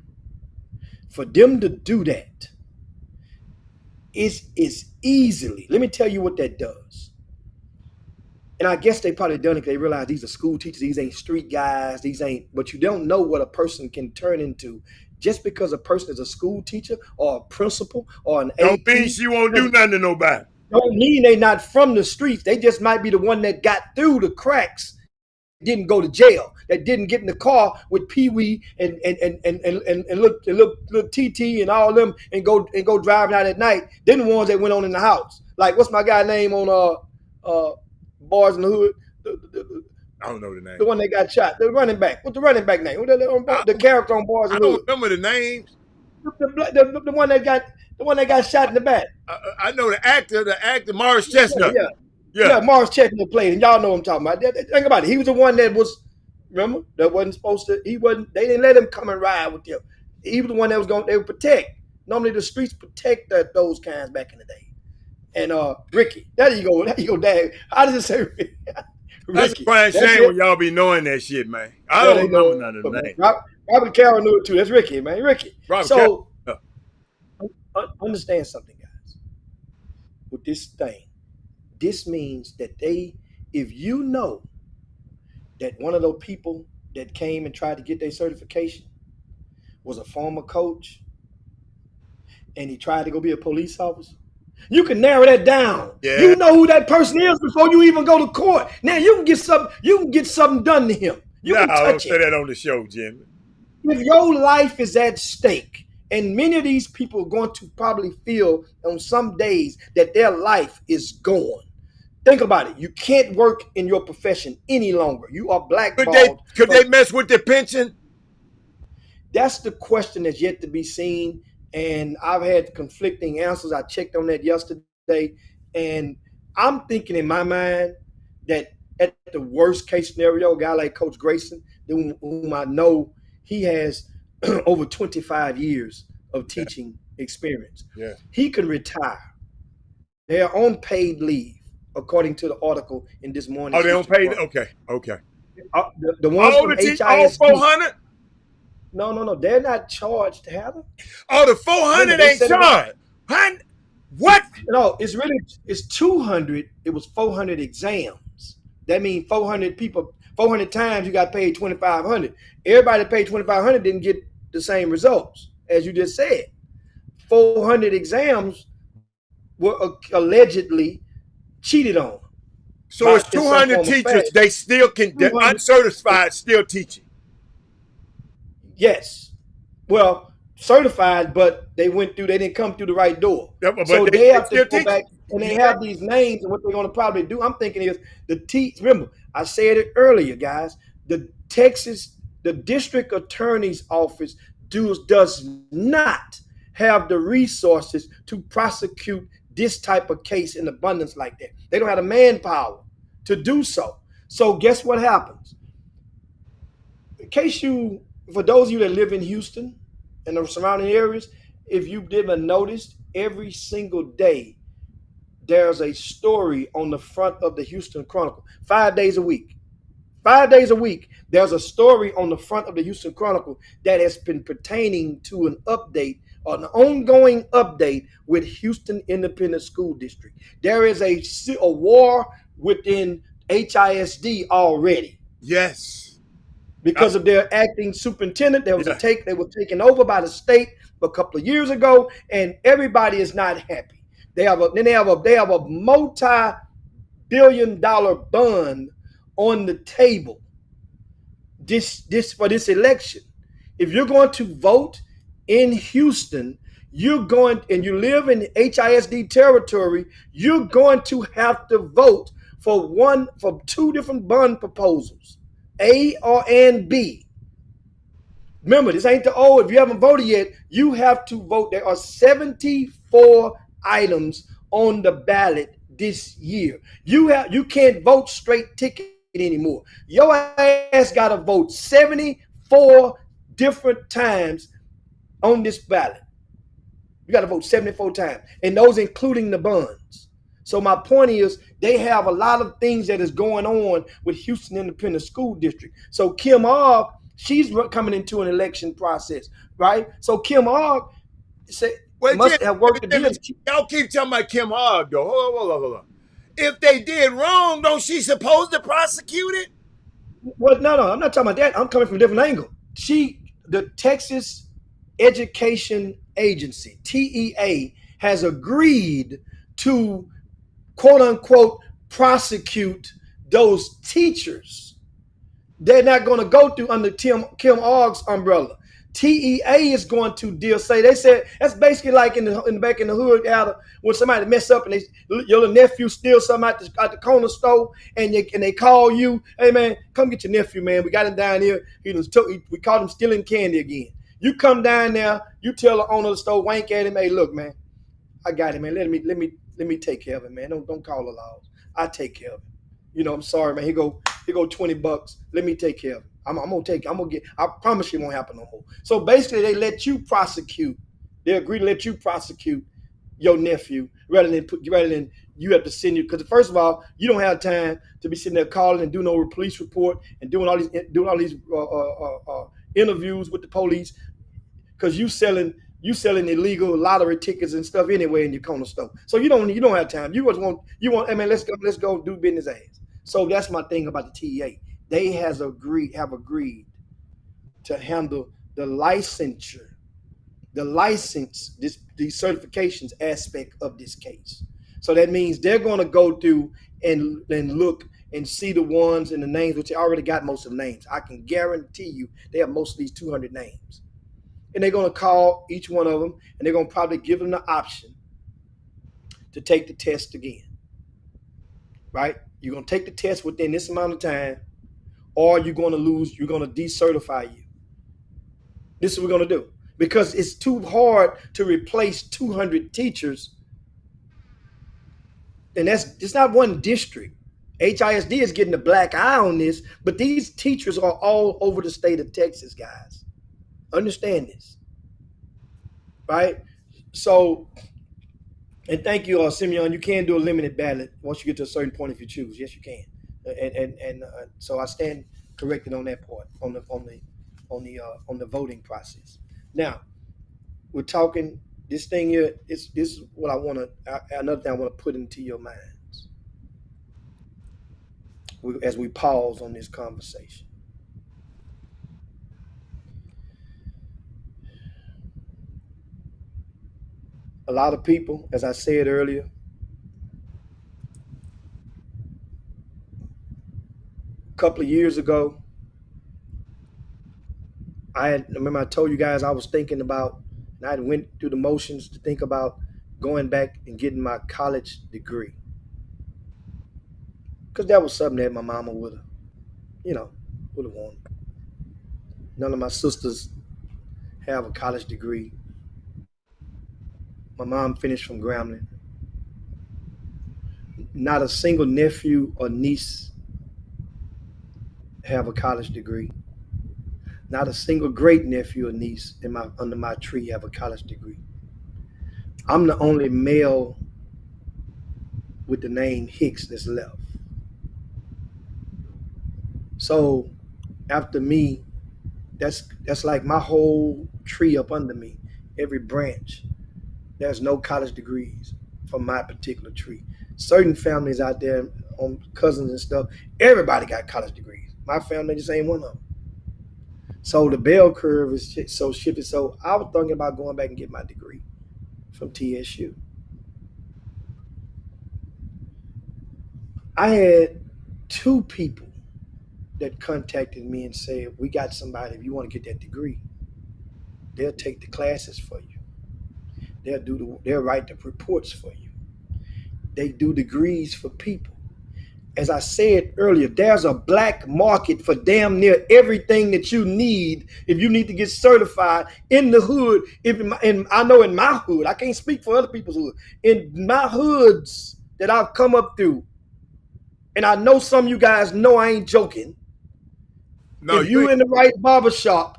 For them to do that is easily, let me tell you what that does. And I guess they probably done it because they realize these are school teachers, these ain't street guys, but you don't know what a person can turn into just because a person is a school teacher or a principal or an don't AP. mean she won't do nothing to nobody. Don't mean they not from the streets. They just might be the one that got through the cracks, didn't go to jail, that didn't get in the car with Pee Wee and little TT and all them and go driving out at night. Then the ones that went on in the house. Like what's my guy name on Bars in the Hood? I don't know the name. The one that got shot. The running back. What's the running back name? The character on Bars in the Hood. I don't remember the names. The one that got shot in the back. I know the actor, Morris Chestnut. Yeah, Morris Chestnut played, and y'all know what I'm talking about. Think about it. He was the one that was, remember, that wasn't supposed to. They didn't let him come and ride with them. He was the one that was they would protect. Normally the streets protect those kinds back in the day. And Ricky, there you go, Dad. How does it say Ricky? That's a crying shame when y'all be knowing that shit, man. I don't remember none of the names. Robert Carroll knew it too. That's Ricky, man. Ricky. So understand something, guys. With this thing, this means that if you know that one of those people that came and tried to get their certification was a former coach and he tried to go be a police officer, you can narrow that down. Yeah. You know who that person is before you even go to court. Now you can get something done to him. You can touch don't say that on the show, Jimmy. If your life is at stake, and many of these people are going to probably feel on some days that their life is gone. Think about it. You can't work in your profession any longer. You are blackballed. Could they mess with their pension? That's the question that's yet to be seen. And I've had conflicting answers. I checked on that yesterday. And I'm thinking in my mind that at the worst case scenario, a guy like Coach Grayson, whom I know, he has over 25 years of teaching experience. Yeah. He can retire. They're on paid leave, according to the article in this morning. Oh, they on paid? Okay. The ones from HISD. All 400? No. They're not charged to have them. Oh, the 400 ain't charged. What? No, it's 200. It was 400 exams. That means 400 people, 400 times you got paid 2,500. Everybody that paid 2,500 didn't get the same results, as you just said. 400 exams were allegedly cheated on. So it's 200 teachers. They still they're uncertified, still teaching. Yes. Well, certified, but they didn't come through the right door. Yeah, but so they have to go back, and they have these names, and what they're going to probably do, I'm thinking is remember, I said it earlier, guys, the district attorney's office does not have the resources to prosecute this type of case in abundance like that. They don't have the manpower to do so. So guess what happens? For those of you that live in Houston and the surrounding areas, if you didn't notice, every single day there's a story on the front of the Houston Chronicle. 5 days a week. 5 days a week, there's a story on the front of the Houston Chronicle that has been pertaining to an update, or an ongoing update with Houston Independent School District. There is a war within HISD already. Yes. Because of their acting superintendent, they were taken over by the state a couple of years ago, and everybody is not happy. They have a multi-billion-dollar bond on the table for this election. If you're going to vote in Houston, and you live in HISD territory, you're going to have to vote for two different bond proposals, A and B. Remember, this ain't the old. If you haven't voted yet, you have to vote. There are 74 items on the ballot this year. You can't vote straight ticket anymore. Your ass got to vote 74 different times on this ballot. You got to vote 74 times, and those including the bonds. So my point is, they have a lot of things that is going on with Houston Independent School District. So Kim Ogg, she's coming into an election process, right? So Kim Ogg must have worked the deal. Y'all keep talking about Kim Ogg, though. Hold on. If they did wrong, don't she supposed to prosecute it? Well, no, I'm not talking about that. I'm coming from a different angle. The Texas Education Agency, TEA, has agreed to, quote unquote, prosecute those teachers. They're not going to go through under Kim Ogg's umbrella. TEA is going to deal. They said that's basically like in the back in the hood, when somebody mess up and your little nephew steals something out the corner store, and they call you, hey man, come get your nephew, man. We got him down here. We caught him stealing candy again. You come down there, you tell the owner of the store, wank at him, hey, look, man, I got him, man. Let me take care of him, man. Don't call the laws. I take care of him. I'm sorry, man. Here go $20. Let me take care of him. I promise you it won't happen no more. So basically they let you prosecute. They agree to let you prosecute your nephew rather than you have to send you, because first of all, you don't have time to be sitting there calling and doing no police report and doing all these interviews with the police, because you selling illegal lottery tickets and stuff anyway in your corner store. So you don't have time. You want, hey man, let's go do business as. So that's my thing about the TEA. They have agreed to handle the licensure, the certifications aspect of this case. So that means they're going to go through and look and see the ones and the names, which they already got most of the names. I can guarantee you they have most of these 200 names. And they're going to call each one of them, and they're going to probably give them the option to take the test again. Right? You're going to take the test within this amount of time, or you're going to decertify you. This is what we're going to do, because it's too hard to replace 200 teachers. And it's not one district. HISD is getting a black eye on this, but these teachers are all over the state of Texas, guys. Understand this. Right? So, and thank you, Simeon. You can do a limited ballot once you get to a certain point if you choose. Yes, you can. And so I stand corrected on that part, on the voting process. Now, we're talking this thing here. This is what I want to. Another thing I want to put into your minds as we pause on this conversation. A lot of people, as I said earlier, a couple of years ago, I remember I told you guys I was thinking about, and I went through the motions to think about going back and getting my college degree, because that was something that my mama would have wanted. None of my sisters have a college degree. My mom finished from Grambling. Not a single nephew or niece have a college degree. Not a single great nephew or niece under my tree have a college degree. I'm the only male with the name Hicks that's left. So after me, that's like my whole tree up under me, every branch. There's no college degrees from my particular tree. Certain families out there, on cousins and stuff, everybody got college degrees. My family just ain't one of them. So the bell curve is so shifted. So I was thinking about going back and get my degree from TSU. I had 2 people that contacted me and said, we got somebody, if you want to get that degree, they'll take the classes for you. They'll write the reports for you. They do degrees for people. as I said earlier, there's a black market for damn near everything that you need if you need to get certified in the hood. And I know in my hood, I can't speak for other people's hood. In my hoods that I've come up through, and I know some of you guys know I ain't joking. No, if you in the right barbershop,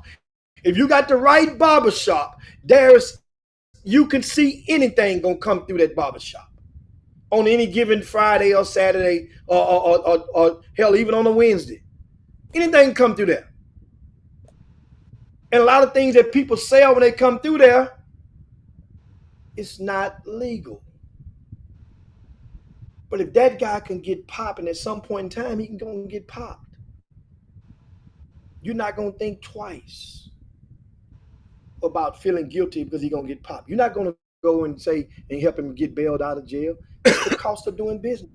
if you got the right barbershop, you can see anything gonna come through that barbershop on any given Friday or Saturday or hell, even on a Wednesday. Anything come through there. And a lot of things that people sell when they come through there, it's not legal. But if that guy can get popping at some point in time, he can go and get popped. You're not going to think twice about feeling guilty because he's going to get popped. You're not going to go and say and help him get bailed out of jail. It's the cost of doing business.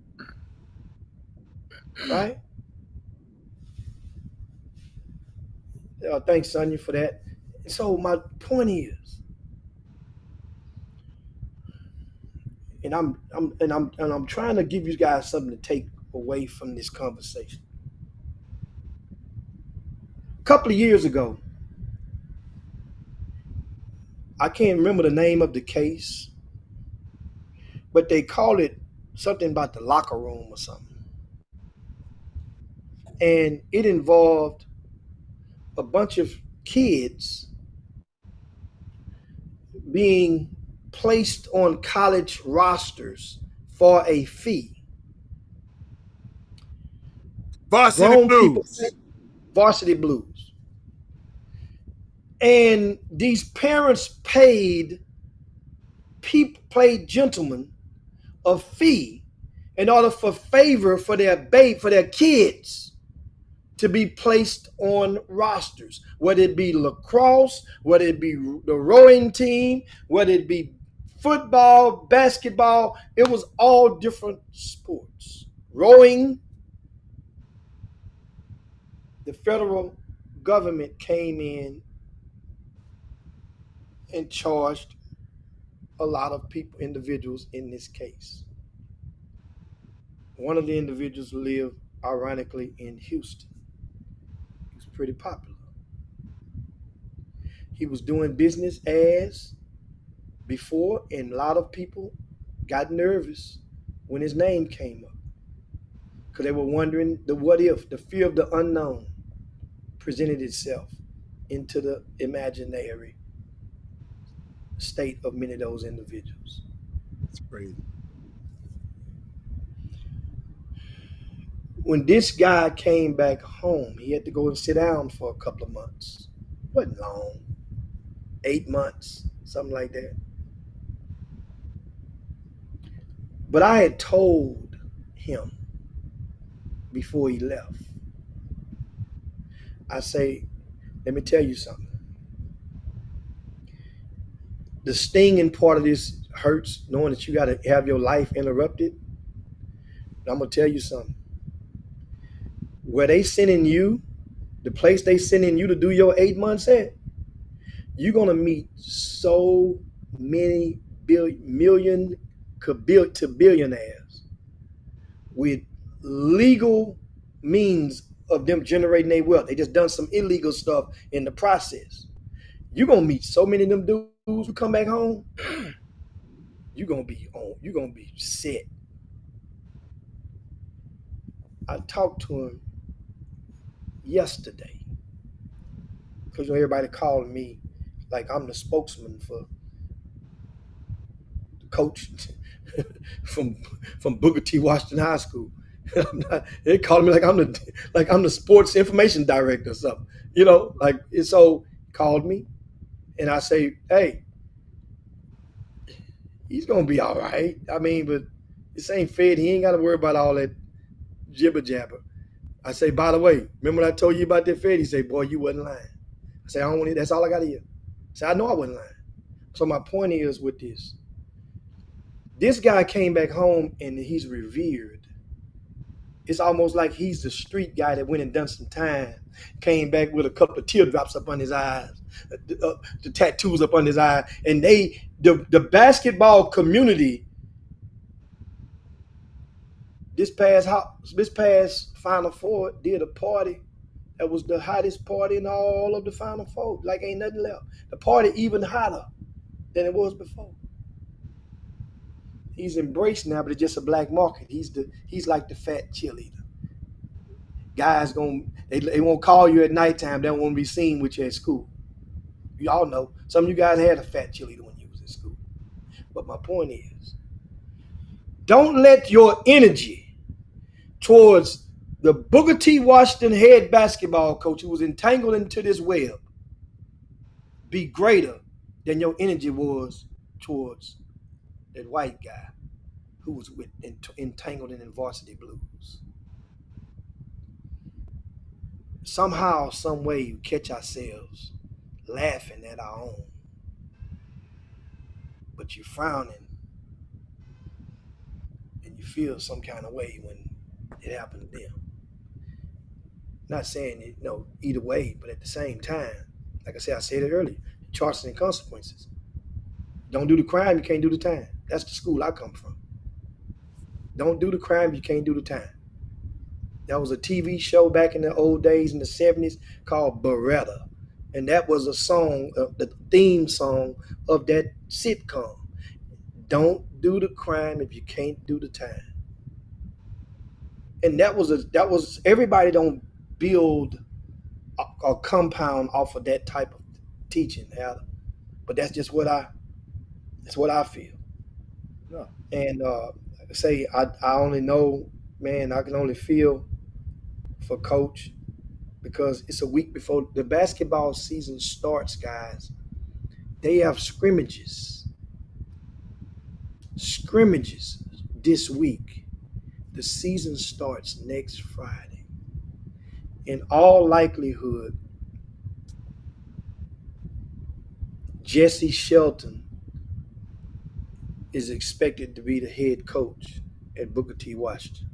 Right? Thanks, Sonia, for that. So my point is, and I'm trying to give you guys something to take away from this conversation. A couple of years ago, I can't remember the name of the case, but they call it something about the locker room or something. And it involved a bunch of kids being placed on college rosters for a fee. Varsity Blues. Varsity Blues. And these parents paid gentlemen a fee in order for favor for their kids to be placed on rosters, whether it be lacrosse, whether it be the rowing team, whether it be football, basketball. It was all different sports. Rowing, the federal government came in and charged a lot of individuals in this case. One of the individuals lived, ironically, in Houston. He was pretty popular. He was doing business as before, and a lot of people got nervous when his name came up because they were wondering the what if, the fear of the unknown presented itself into the imaginary state of many of those individuals. That's crazy. When this guy came back home, he had to go and sit down for a couple of months. It wasn't long, 8 months, something like that. But I had told him before he left, I say, let me tell you something. The stinging part of this hurts, knowing that you got to have your life interrupted. But I'm going to tell you something. Where they sending you, the place they sending you to do your 8 months at, you're going to meet so many million to billionaires with legal means of them generating their wealth. They just done some illegal stuff in the process. You're going to meet so many of them dudes who come back home. You're going to be set. I talked to him yesterday because everybody calling me like I'm the spokesman for the coach from Booker T. Washington High School. They calling me like I'm the sports information director or something. You know, like it's so called me, and I say, hey, he's gonna be all right. I mean, but this ain't Fed. He ain't got to worry about all that jibber jabber. I say, by the way, remember when I told you about that Fed? He say, boy, you wasn't lying. I say, I don't want it. That's all I got to hear. I say, I know I wasn't lying. So my point is with this. This guy came back home and he's revered. It's almost like he's the street guy that went and done some time, came back with a couple of teardrops up on his eyes, the tattoos up on his eye, and the basketball community, this past Final Four did a party that was the hottest party in all of the Final Four. Like ain't nothing left. The party even hotter than it was before. He's embraced now, but it's just a black market. He's like the fat cheerleader. Guys they won't call you at nighttime. They don't want to be seen with you at school. Y'all know some of you guys had a fat cheerleader when you was in school. But my point is, don't let your energy towards the Booker T. Washington head basketball coach who was entangled into this web be greater than your energy was towards that white guy who was entangled in the varsity blues. Somehow, some way, you catch ourselves laughing at our own, but you're frowning and you feel some kind of way when it happened to them. Not saying it, either way, but at the same time, like I said it earlier, charges and consequences. Don't do the crime, you can't do the time. That's the school I come from. Don't do the crime, you can't do the time. There was a TV show back in the old days in the 70s called Beretta. And that was a song, the theme song of that sitcom. Don't do the crime if you can't do the time. And that was everybody don't build a compound off of that type of teaching, Adam. But that's just what I feel. No. And like I say, I only know, man, I can only feel for coach because it's a week before the basketball season starts, guys. They have scrimmages this week. The season starts next Friday. In all likelihood, Jesse Shelton is expected to be the head coach at Booker T. Washington.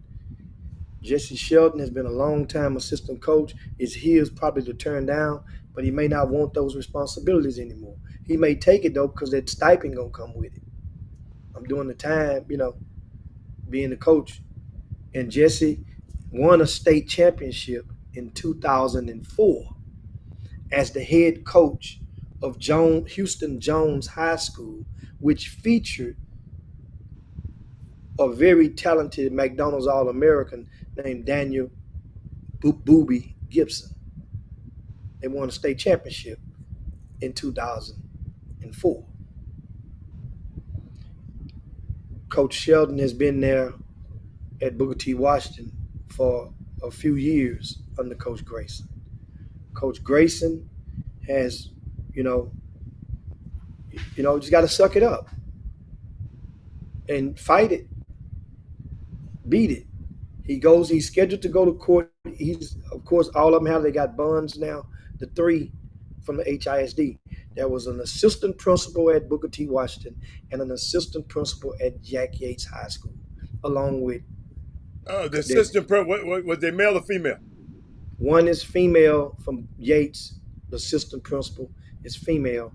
Jesse Shelton has been a long-time assistant coach. It's his probably to turn down, but he may not want those responsibilities anymore. He may take it, though, because that stipend going to come with it. I'm doing the time, being the coach. And Jesse won a state championship in 2004 as the head coach of Houston Jones High School, which featured a very talented McDonald's All-American named Daniel Booby Gibson. They won a state championship in 2004. Coach Sheldon has been there at Booker T. Washington for a few years under Coach Grayson. Coach Grayson has, just got to suck it up and fight it, beat it. He's scheduled to go to court. Of course, all of them they got bonds now, the three from the HISD. There was an assistant principal at Booker T. Washington and an assistant principal at Jack Yates High School, along with the assistant principal. Was they male or female? One is female from Yates. The assistant principal is female.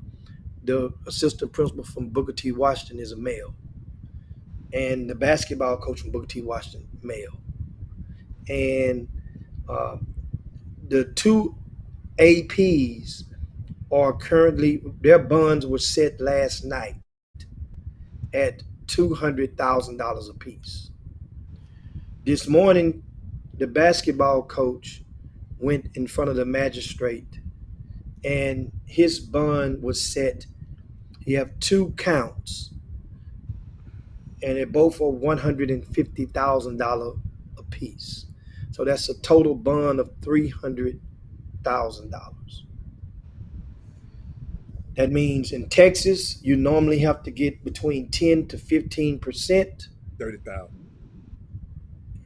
The assistant principal from Booker T. Washington is a male. And the basketball coach from Booker T. Washington, male. And the two APs are currently, their bonds were set last night at $200,000 apiece. This morning, the basketball coach went in front of the magistrate and his bond was set. He have two counts and they both are $150,000 apiece. So that's a total bond of $300,000. That means in Texas, you normally have to get between 10 to 15%. 30,000.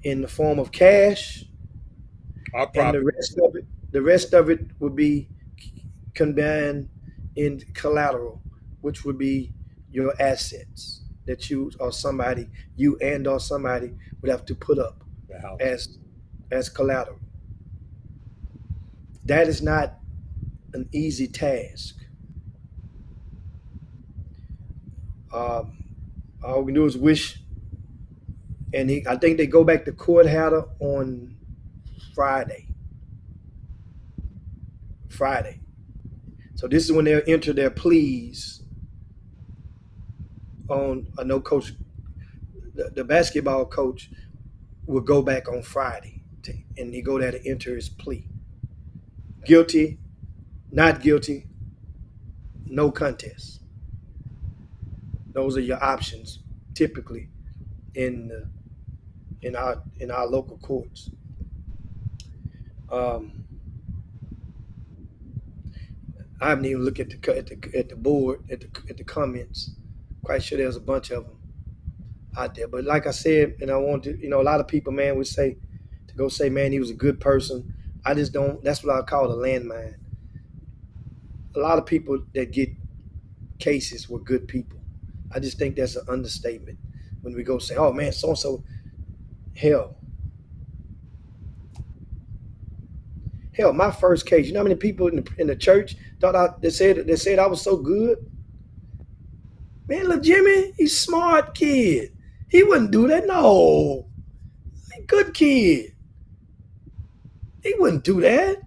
In the form of cash. And the rest of it would be combined in collateral, which would be your assets that you and somebody would have to put up as collateral. That is not an easy task. All we can do is wish and I think they go back to court Hatter on Friday. Friday. So this is when they'll enter their pleas on. I know coach, the basketball coach, will go back on Friday, and he go there to enter his plea. Guilty, not guilty, no contest. Those are your options typically in our local courts. I haven't even looked at the board at the comments. Quite sure there's a bunch of them out there. But like I said, and I want to, a lot of people, man, would say to go say, man, he was a good person. I just don't. That's what I call a landmine. A lot of people that get cases were good people. I just think that's an understatement when we go say, oh man, so and so, hell, my first case. You know how many people in the church thought they said I was so good. Man, look, Jimmy, he's a smart kid. He wouldn't do that. No, good kid. He wouldn't do that.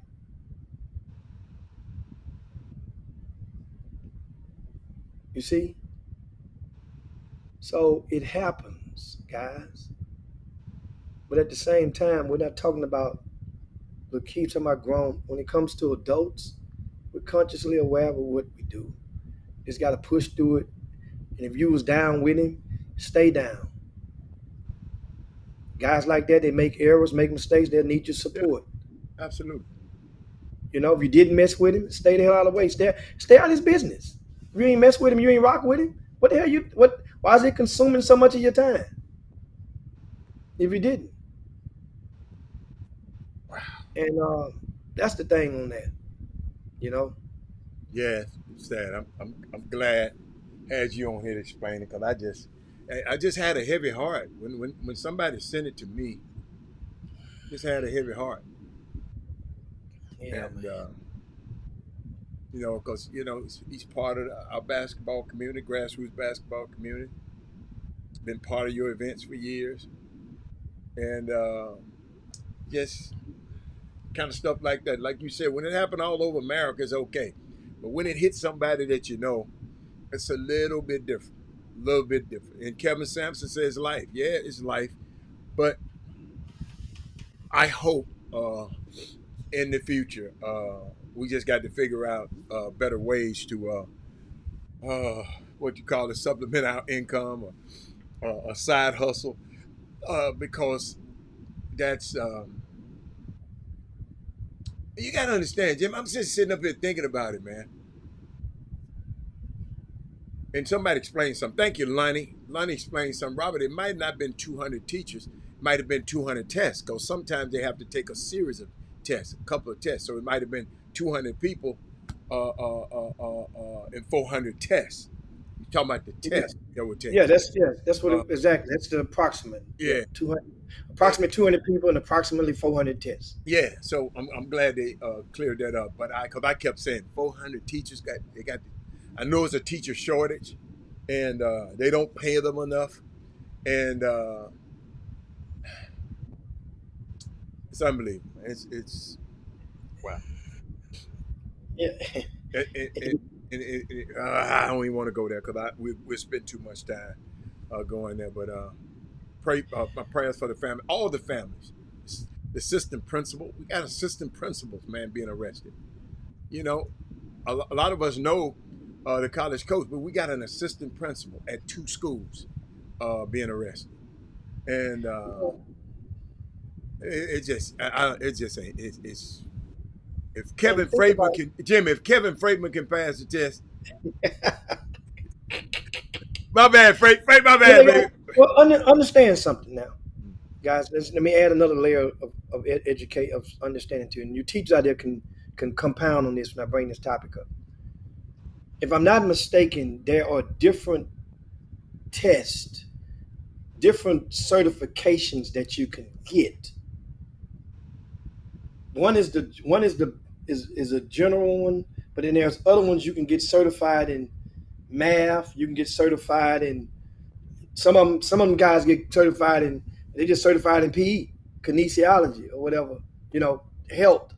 You see? So it happens, guys. But at the same time, we're not talking about, look, keep talking about grown. When it comes to adults, we're consciously aware of what we do. Just got to push through it. And if you was down with him, stay down. Guys like that, they make errors, make mistakes, they'll need your support. Yeah, absolutely. If you didn't mess with him, stay the hell out of the way. Stay out of his business. If you ain't mess with him, you ain't rock with him. What the hell why is it consuming so much of your time? If you didn't. Wow. And that's the thing on that. Yeah, it's sad. I'm glad I had you on here to explain it, because I just had a heavy heart when somebody sent it to me. Just had a heavy heart. Yeah, and because he's part of our basketball community, grassroots basketball community. Been part of your events for years, and just kind of stuff like that. Like you said, when it happened all over America, it's okay, but when it hits somebody that it's a little bit different. A little bit different. And Kevin Sampson says life. Yeah, it's life, but I hope in the future we just got to figure out better ways to what you call it, supplement our income, or a side hustle, because that's you got to understand, Jim. I'm just sitting up here thinking about it, man. And somebody explained something. Thank you, Lonnie. Lonnie explained something. Robert, it might not have been 200 teachers. It might have been 200 tests, because sometimes they have to take a series of tests, a couple of tests. So it might have been 200 people and 400 tests. You're talking about the test that would take. Yeah, that's what exactly. That's the approximate. Yeah, 200, approximately 200 people and approximately 400 tests. Yeah, so I'm glad they cleared that up. But because I kept saying 400 teachers got. I know it's a teacher shortage, and they don't pay them enough, and it's unbelievable. It's wow. Yeah. I don't even want to go there, because we spend too much time going there. But pray my prayers for the family, all the families, the assistant principal. We got assistant principals, man, being arrested. A lot of us know the college coach, but we got an assistant principal at 2 schools being arrested, and it just ain't. It's if Kevin Freidman can, Jim, if Kevin Freidman can pass the test. My bad, Freight, my bad, baby. Well, understand something now, guys. Let me add another layer of educate of understanding to you. And you teachers out there can compound on this when I bring this topic up. If I'm not mistaken, there are different tests, different certifications that you can get. One is a general one, but then there's other ones you can get certified in math. You can get certified in some of them guys get certified in They just certified in PE, kinesiology or whatever, health.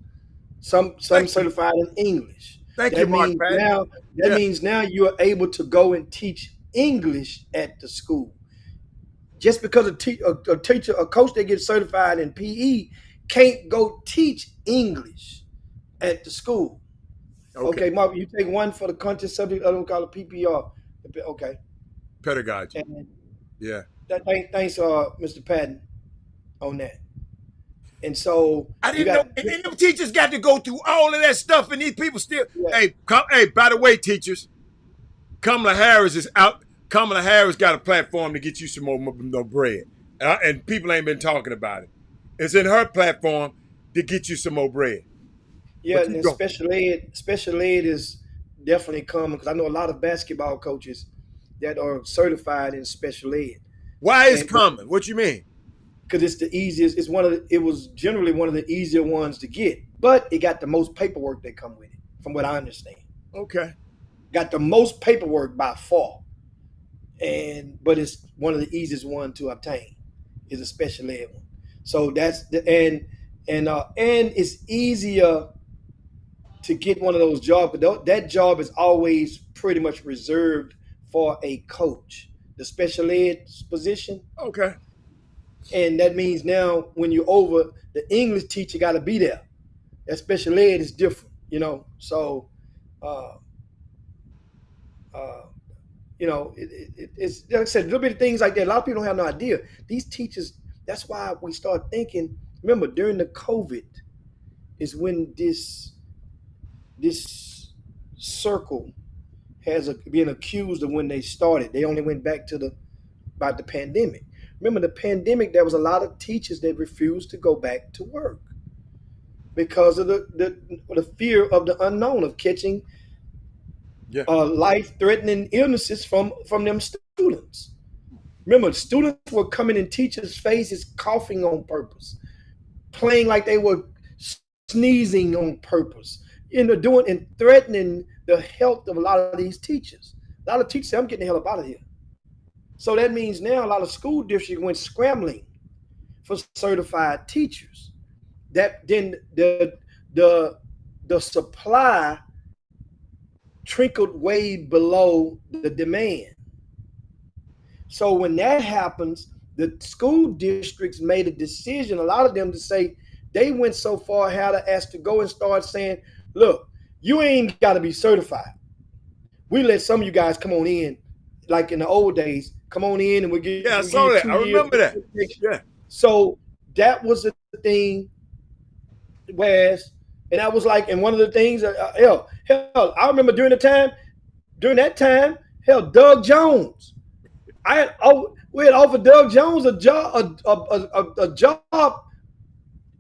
Some certified in English. Thank you, That Mark means Patton. now Yeah. you are able to go and teach English at the school. Just because a teacher, a coach that gets certified in PE can't go teach English at the school. Okay, Mark, you take one for the content subject, other one called a PPR. Okay. Pedagogy. And Yeah. thanks, Mr. Patton, on that. And so I you didn't know. got And them teachers got to go through all of that stuff, and these people still. Yeah. Hey, by the way, teachers, Kamala Harris is out. Kamala Harris got a platform to get you some more bread, and people ain't been talking about it. It's in her platform to get you some more bread. Yeah, and special ed is definitely coming because I know a lot of basketball coaches that are certified in special ed. Why is coming? What you mean? Because it's the easiest. It was generally one of the easier ones to get, but it got the most paperwork that come with it, from what I understand. Okay. Got the most paperwork by far, but it's one of the easiest one to obtain. Is a special ed one. So that's and it's easier to get one of those jobs. But that job is always pretty much reserved for a coach, the special ed position. Okay. And that means now when you're over, the English teacher got to be there. That special ed is different, So, it's like I said, little bit of things like that. A lot of people don't have no idea. These teachers. That's why we start thinking. Remember, during the COVID, is when this circle has been accused of when they started. They only went back to about the pandemic. Remember the pandemic, there was a lot of teachers that refused to go back to work because of the fear of the unknown of catching life-threatening illnesses from them students. Remember, students were coming in teachers' faces coughing on purpose, playing like they were sneezing on purpose, doing and threatening the health of a lot of these teachers. A lot of teachers say, I'm getting the hell up out of here. So that means now a lot of school districts went scrambling for certified teachers. That then the supply trickled way below the demand. So when that happens, the school districts made a decision, a lot of them, to say they went so far, had to go and start saying, look, you ain't got to be certified. We let some of you guys come on in, like in the old days, come on in and we'll give I saw that. I remember that. Yeah. So that was the thing, Wes, and that was like, and one of the things, hell, I remember during that time, Doug Jones, we had offered Doug Jones a job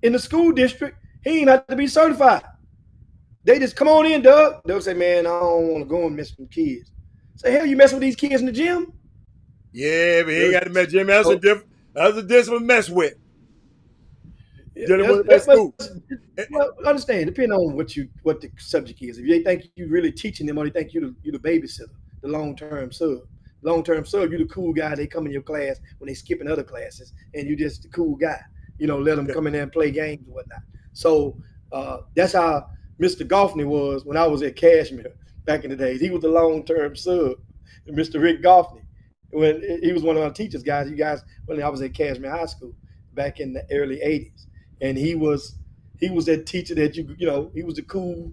in the school district. He didn't have to be certified. They just come on in, Doug. They'll say, man, I don't want to go and mess with kids. Say, hell, you messing with these kids in the gym? Yeah, but he ain't got to mess Jim. That's a different mess with. Well, understand, depending on what the subject is. If they think you really teaching them, or they think you the babysitter, the long-term sub. Long-term sub, you the cool guy. They come in your class when they skipping other classes, and you just the cool guy. Let them come in there and play games and whatnot. So that's how Mr. Goffney was when I was at Cashmere back in the days. He was the long-term sub, Mr. Rick Goffney. When he was one of our teachers, guys. You guys, when I was at Cashmere High School back in the early '80s, and he was that teacher that he was the cool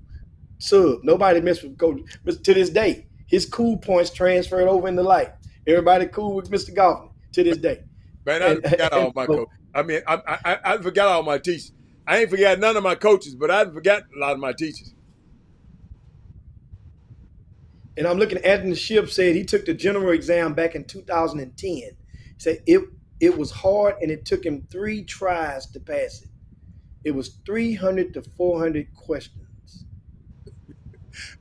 sub. Nobody messed with Coach. To this day, his cool points transferred over into life. Everybody cool with Mr. Goffney to this day. Man, I forgot all my coaches. I mean, I forgot all my teachers. I ain't forgot none of my coaches, but I forgot a lot of my teachers. And I'm looking at Anthony Ship said he took the general exam back in 2010. He said it was hard and it took him 3 tries to pass it. It was 300 to 400 questions.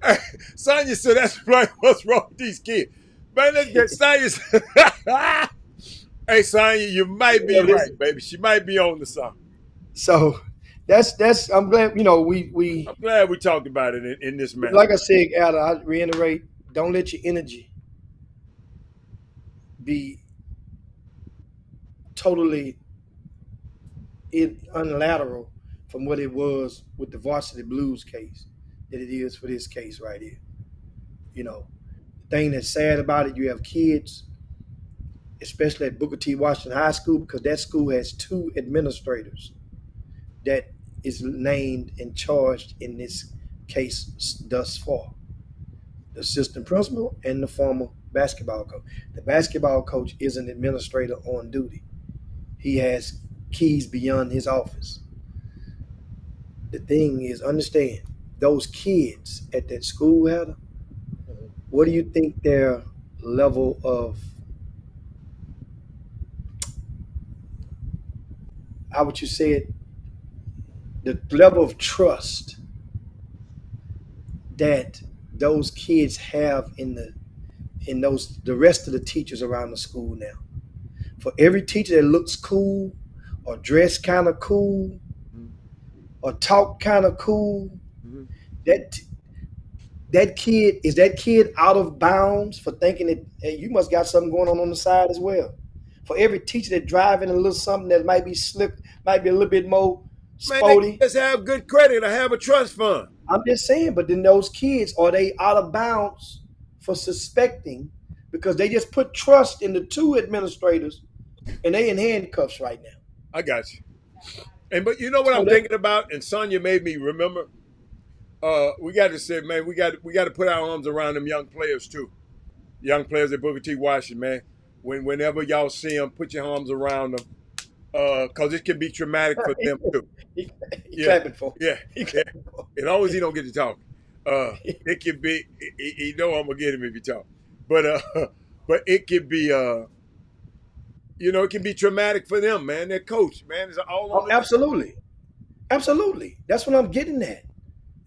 Hey, Sonya said that's right. What's wrong with these kids? Man, let's get Sonya. Hey, Sonya, you might be right, baby. She might be on to something. So that's I'm glad, we I'm glad we talked about it in this manner. Like I said, Ada, I reiterate, don't let your energy be totally unilateral from what it was with the Varsity Blues case that it is for this case right here. You know, the thing that's sad about it, you have kids, especially at Booker T. Washington High School, because that school has two administrators that is named and charged in this case thus far. The assistant principal and the former basketball coach. The basketball coach is an administrator on duty. He has keys beyond his office. The thing is, understand, those kids at that school, Heather, what do you think their level of, how would you say it, the level of trust that those kids have in the rest of the teachers around the school now? For every teacher that looks cool or dress kind of cool or talk kind of cool, that that kid out of bounds for thinking that, hey, you must got something going on the side as well. For every teacher that driving a little something that might be slick, might be a little bit more Man, they sporty. just have good credit or have a trust fund. I'm just saying, but then those kids, are they out of bounds for suspecting, because they just put trust in the two administrators and they in handcuffs right now. I got you. And but you know what So I'm that, thinking about, and Sonya made me remember. We got to say, man, we got to put our arms around them young players too. Young players at Booker T. Washington, man. Whenever y'all see them, put your arms around them, cause it can be traumatic for them too. he Yeah, clapping for. yeah, He yeah. clapping for. As long as he don't get to talk, it can be. He know I'm gonna get him if he talk, but but it can be. It can be traumatic for them, man. Their coach, man, is all on Oh, the. absolutely. Absolutely. That's what I'm getting at.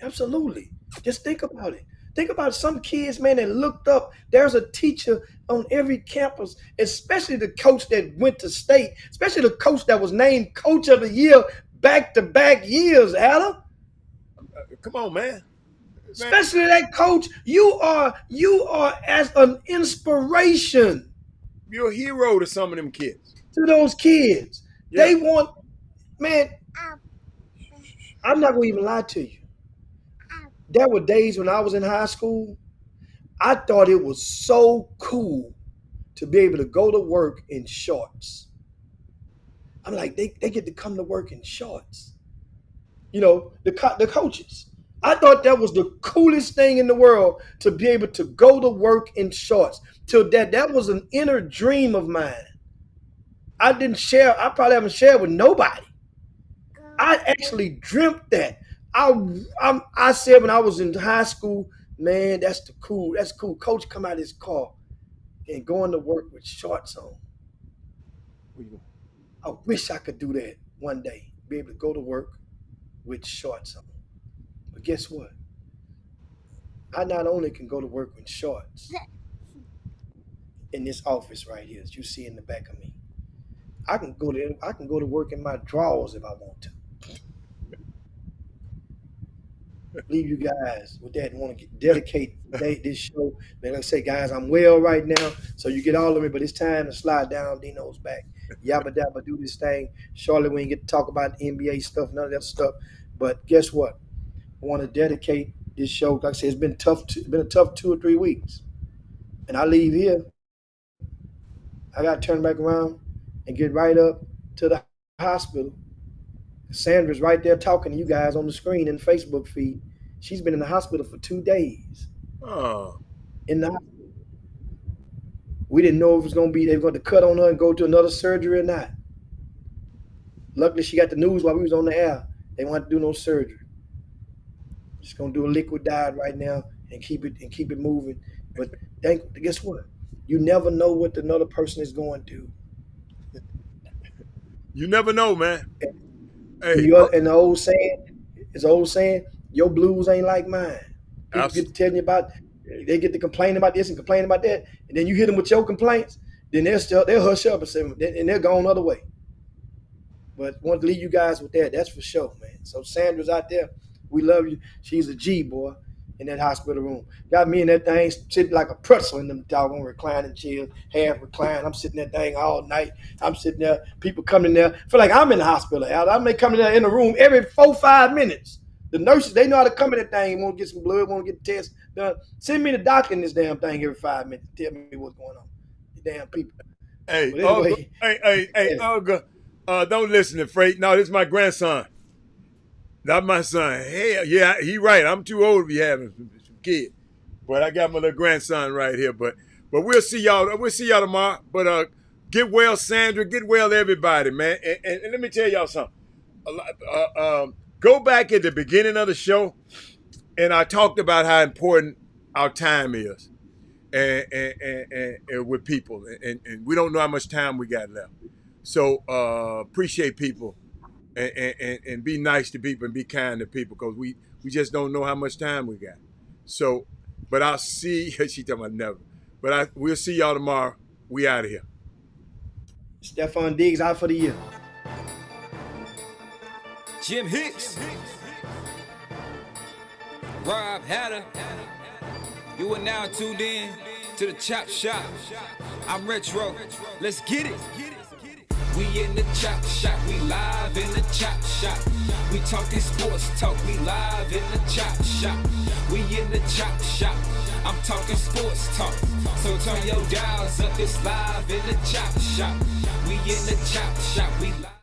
Absolutely. Just think about it. Think about some kids, man, that looked up. There's a teacher on every campus, especially the coach that went to state, especially the coach that was named Coach of the Year back-to-back years, Adam. Come on, man. Especially that coach, you are as an inspiration You're a hero to some of them kids. to those kids. Yeah. They want, man, I'm not gonna even lie to you. There were days when I was in high school, I thought it was so cool to be able to go to work in shorts. I'm like, they get to come to work in shorts. The coaches. I thought that was the coolest thing in the world, to be able to go to work in shorts. Till that was an inner dream of mine. I probably haven't shared with nobody. I actually dreamt that. I said when I was in high school, man, that's cool. Coach come out of his car and going to work with shorts on. I wish I could do that one day. Be able to go to work with shorts on. But guess what? I not only can go to work with shorts in this office right here, as you see in the back of me, I can go to work in my drawers if I want to. Leave you guys with that and want to dedicate this show. Man, like I say, guys, I'm well right now, so you get all of me, but it's time to slide down Dino's back. Yabba dabba, do this thing. Charlotte, we ain't get to talk about NBA stuff, none of that stuff. But guess what? I want to dedicate this show. Like I said, it's been tough. It's been a tough 2 or 3 weeks, and I leave here. I got to turn back around and get right up to the hospital. Sandra's right there talking to you guys on the screen in the Facebook feed. She's been in the hospital for 2 days. Oh. In the hospital. We didn't know if it was going to be, they were going to cut on her and go to another surgery or not. Luckily, she got the news while we was on the air. They wanted to do no surgery. Just going to do a liquid diet right now and keep it moving. But guess what? You never know what another person is going through. You never know, man. Hey, And the old saying, your blues ain't like mine. People get to telling you about, they get to complaining about this and complaining about that, and then you hit them with your complaints, then they'll hush up and say, and they're going other way. But want to leave you guys with that. That's for sure, man. So Sandra's out there. We love you. She's a G, boy. in that hospital room. Got me in that thing sitting like a pretzel in them doggone reclining chairs, half reclined. I'm sitting that thing all night. I'm sitting there, people coming there. Feel like I'm in the hospital. I may come in there in the room every 4-5 minutes. The nurses, they know how to come in that thing. Want to get some blood, want to get the test done. Send me the doctor in this damn thing every 5 minutes. Tell me what's going on. The damn people. Hey, anyway, Olga, don't listen to Freight. No, this is my grandson. Not my son. Hey, yeah, he right. I'm too old to be having some kids. But I got my little grandson right here. But we'll see y'all. We'll see y'all tomorrow. But get well, Sandra. Get well, everybody, man. And let me tell y'all something. Go back at the beginning of the show, and I talked about how important our time is, and with people, and we don't know how much time we got left. So appreciate people, and be nice to people and be kind to people, because we just don't know how much time we got. So, but I'll see. She talking about never. But we'll see y'all tomorrow. We out of here. Stephon Diggs out for the year. Jim Hicks, Rob Hatter, you are now tuned in to the Chop Shop. I'm Retro, let's get it. We in the Chop Shop, we live in the Chop Shop. We talking sports talk, we live in the Chop Shop. We in the Chop Shop, I'm talking sports talk. So turn your dials up, it's live in the Chop Shop. We in the Chop Shop, we live.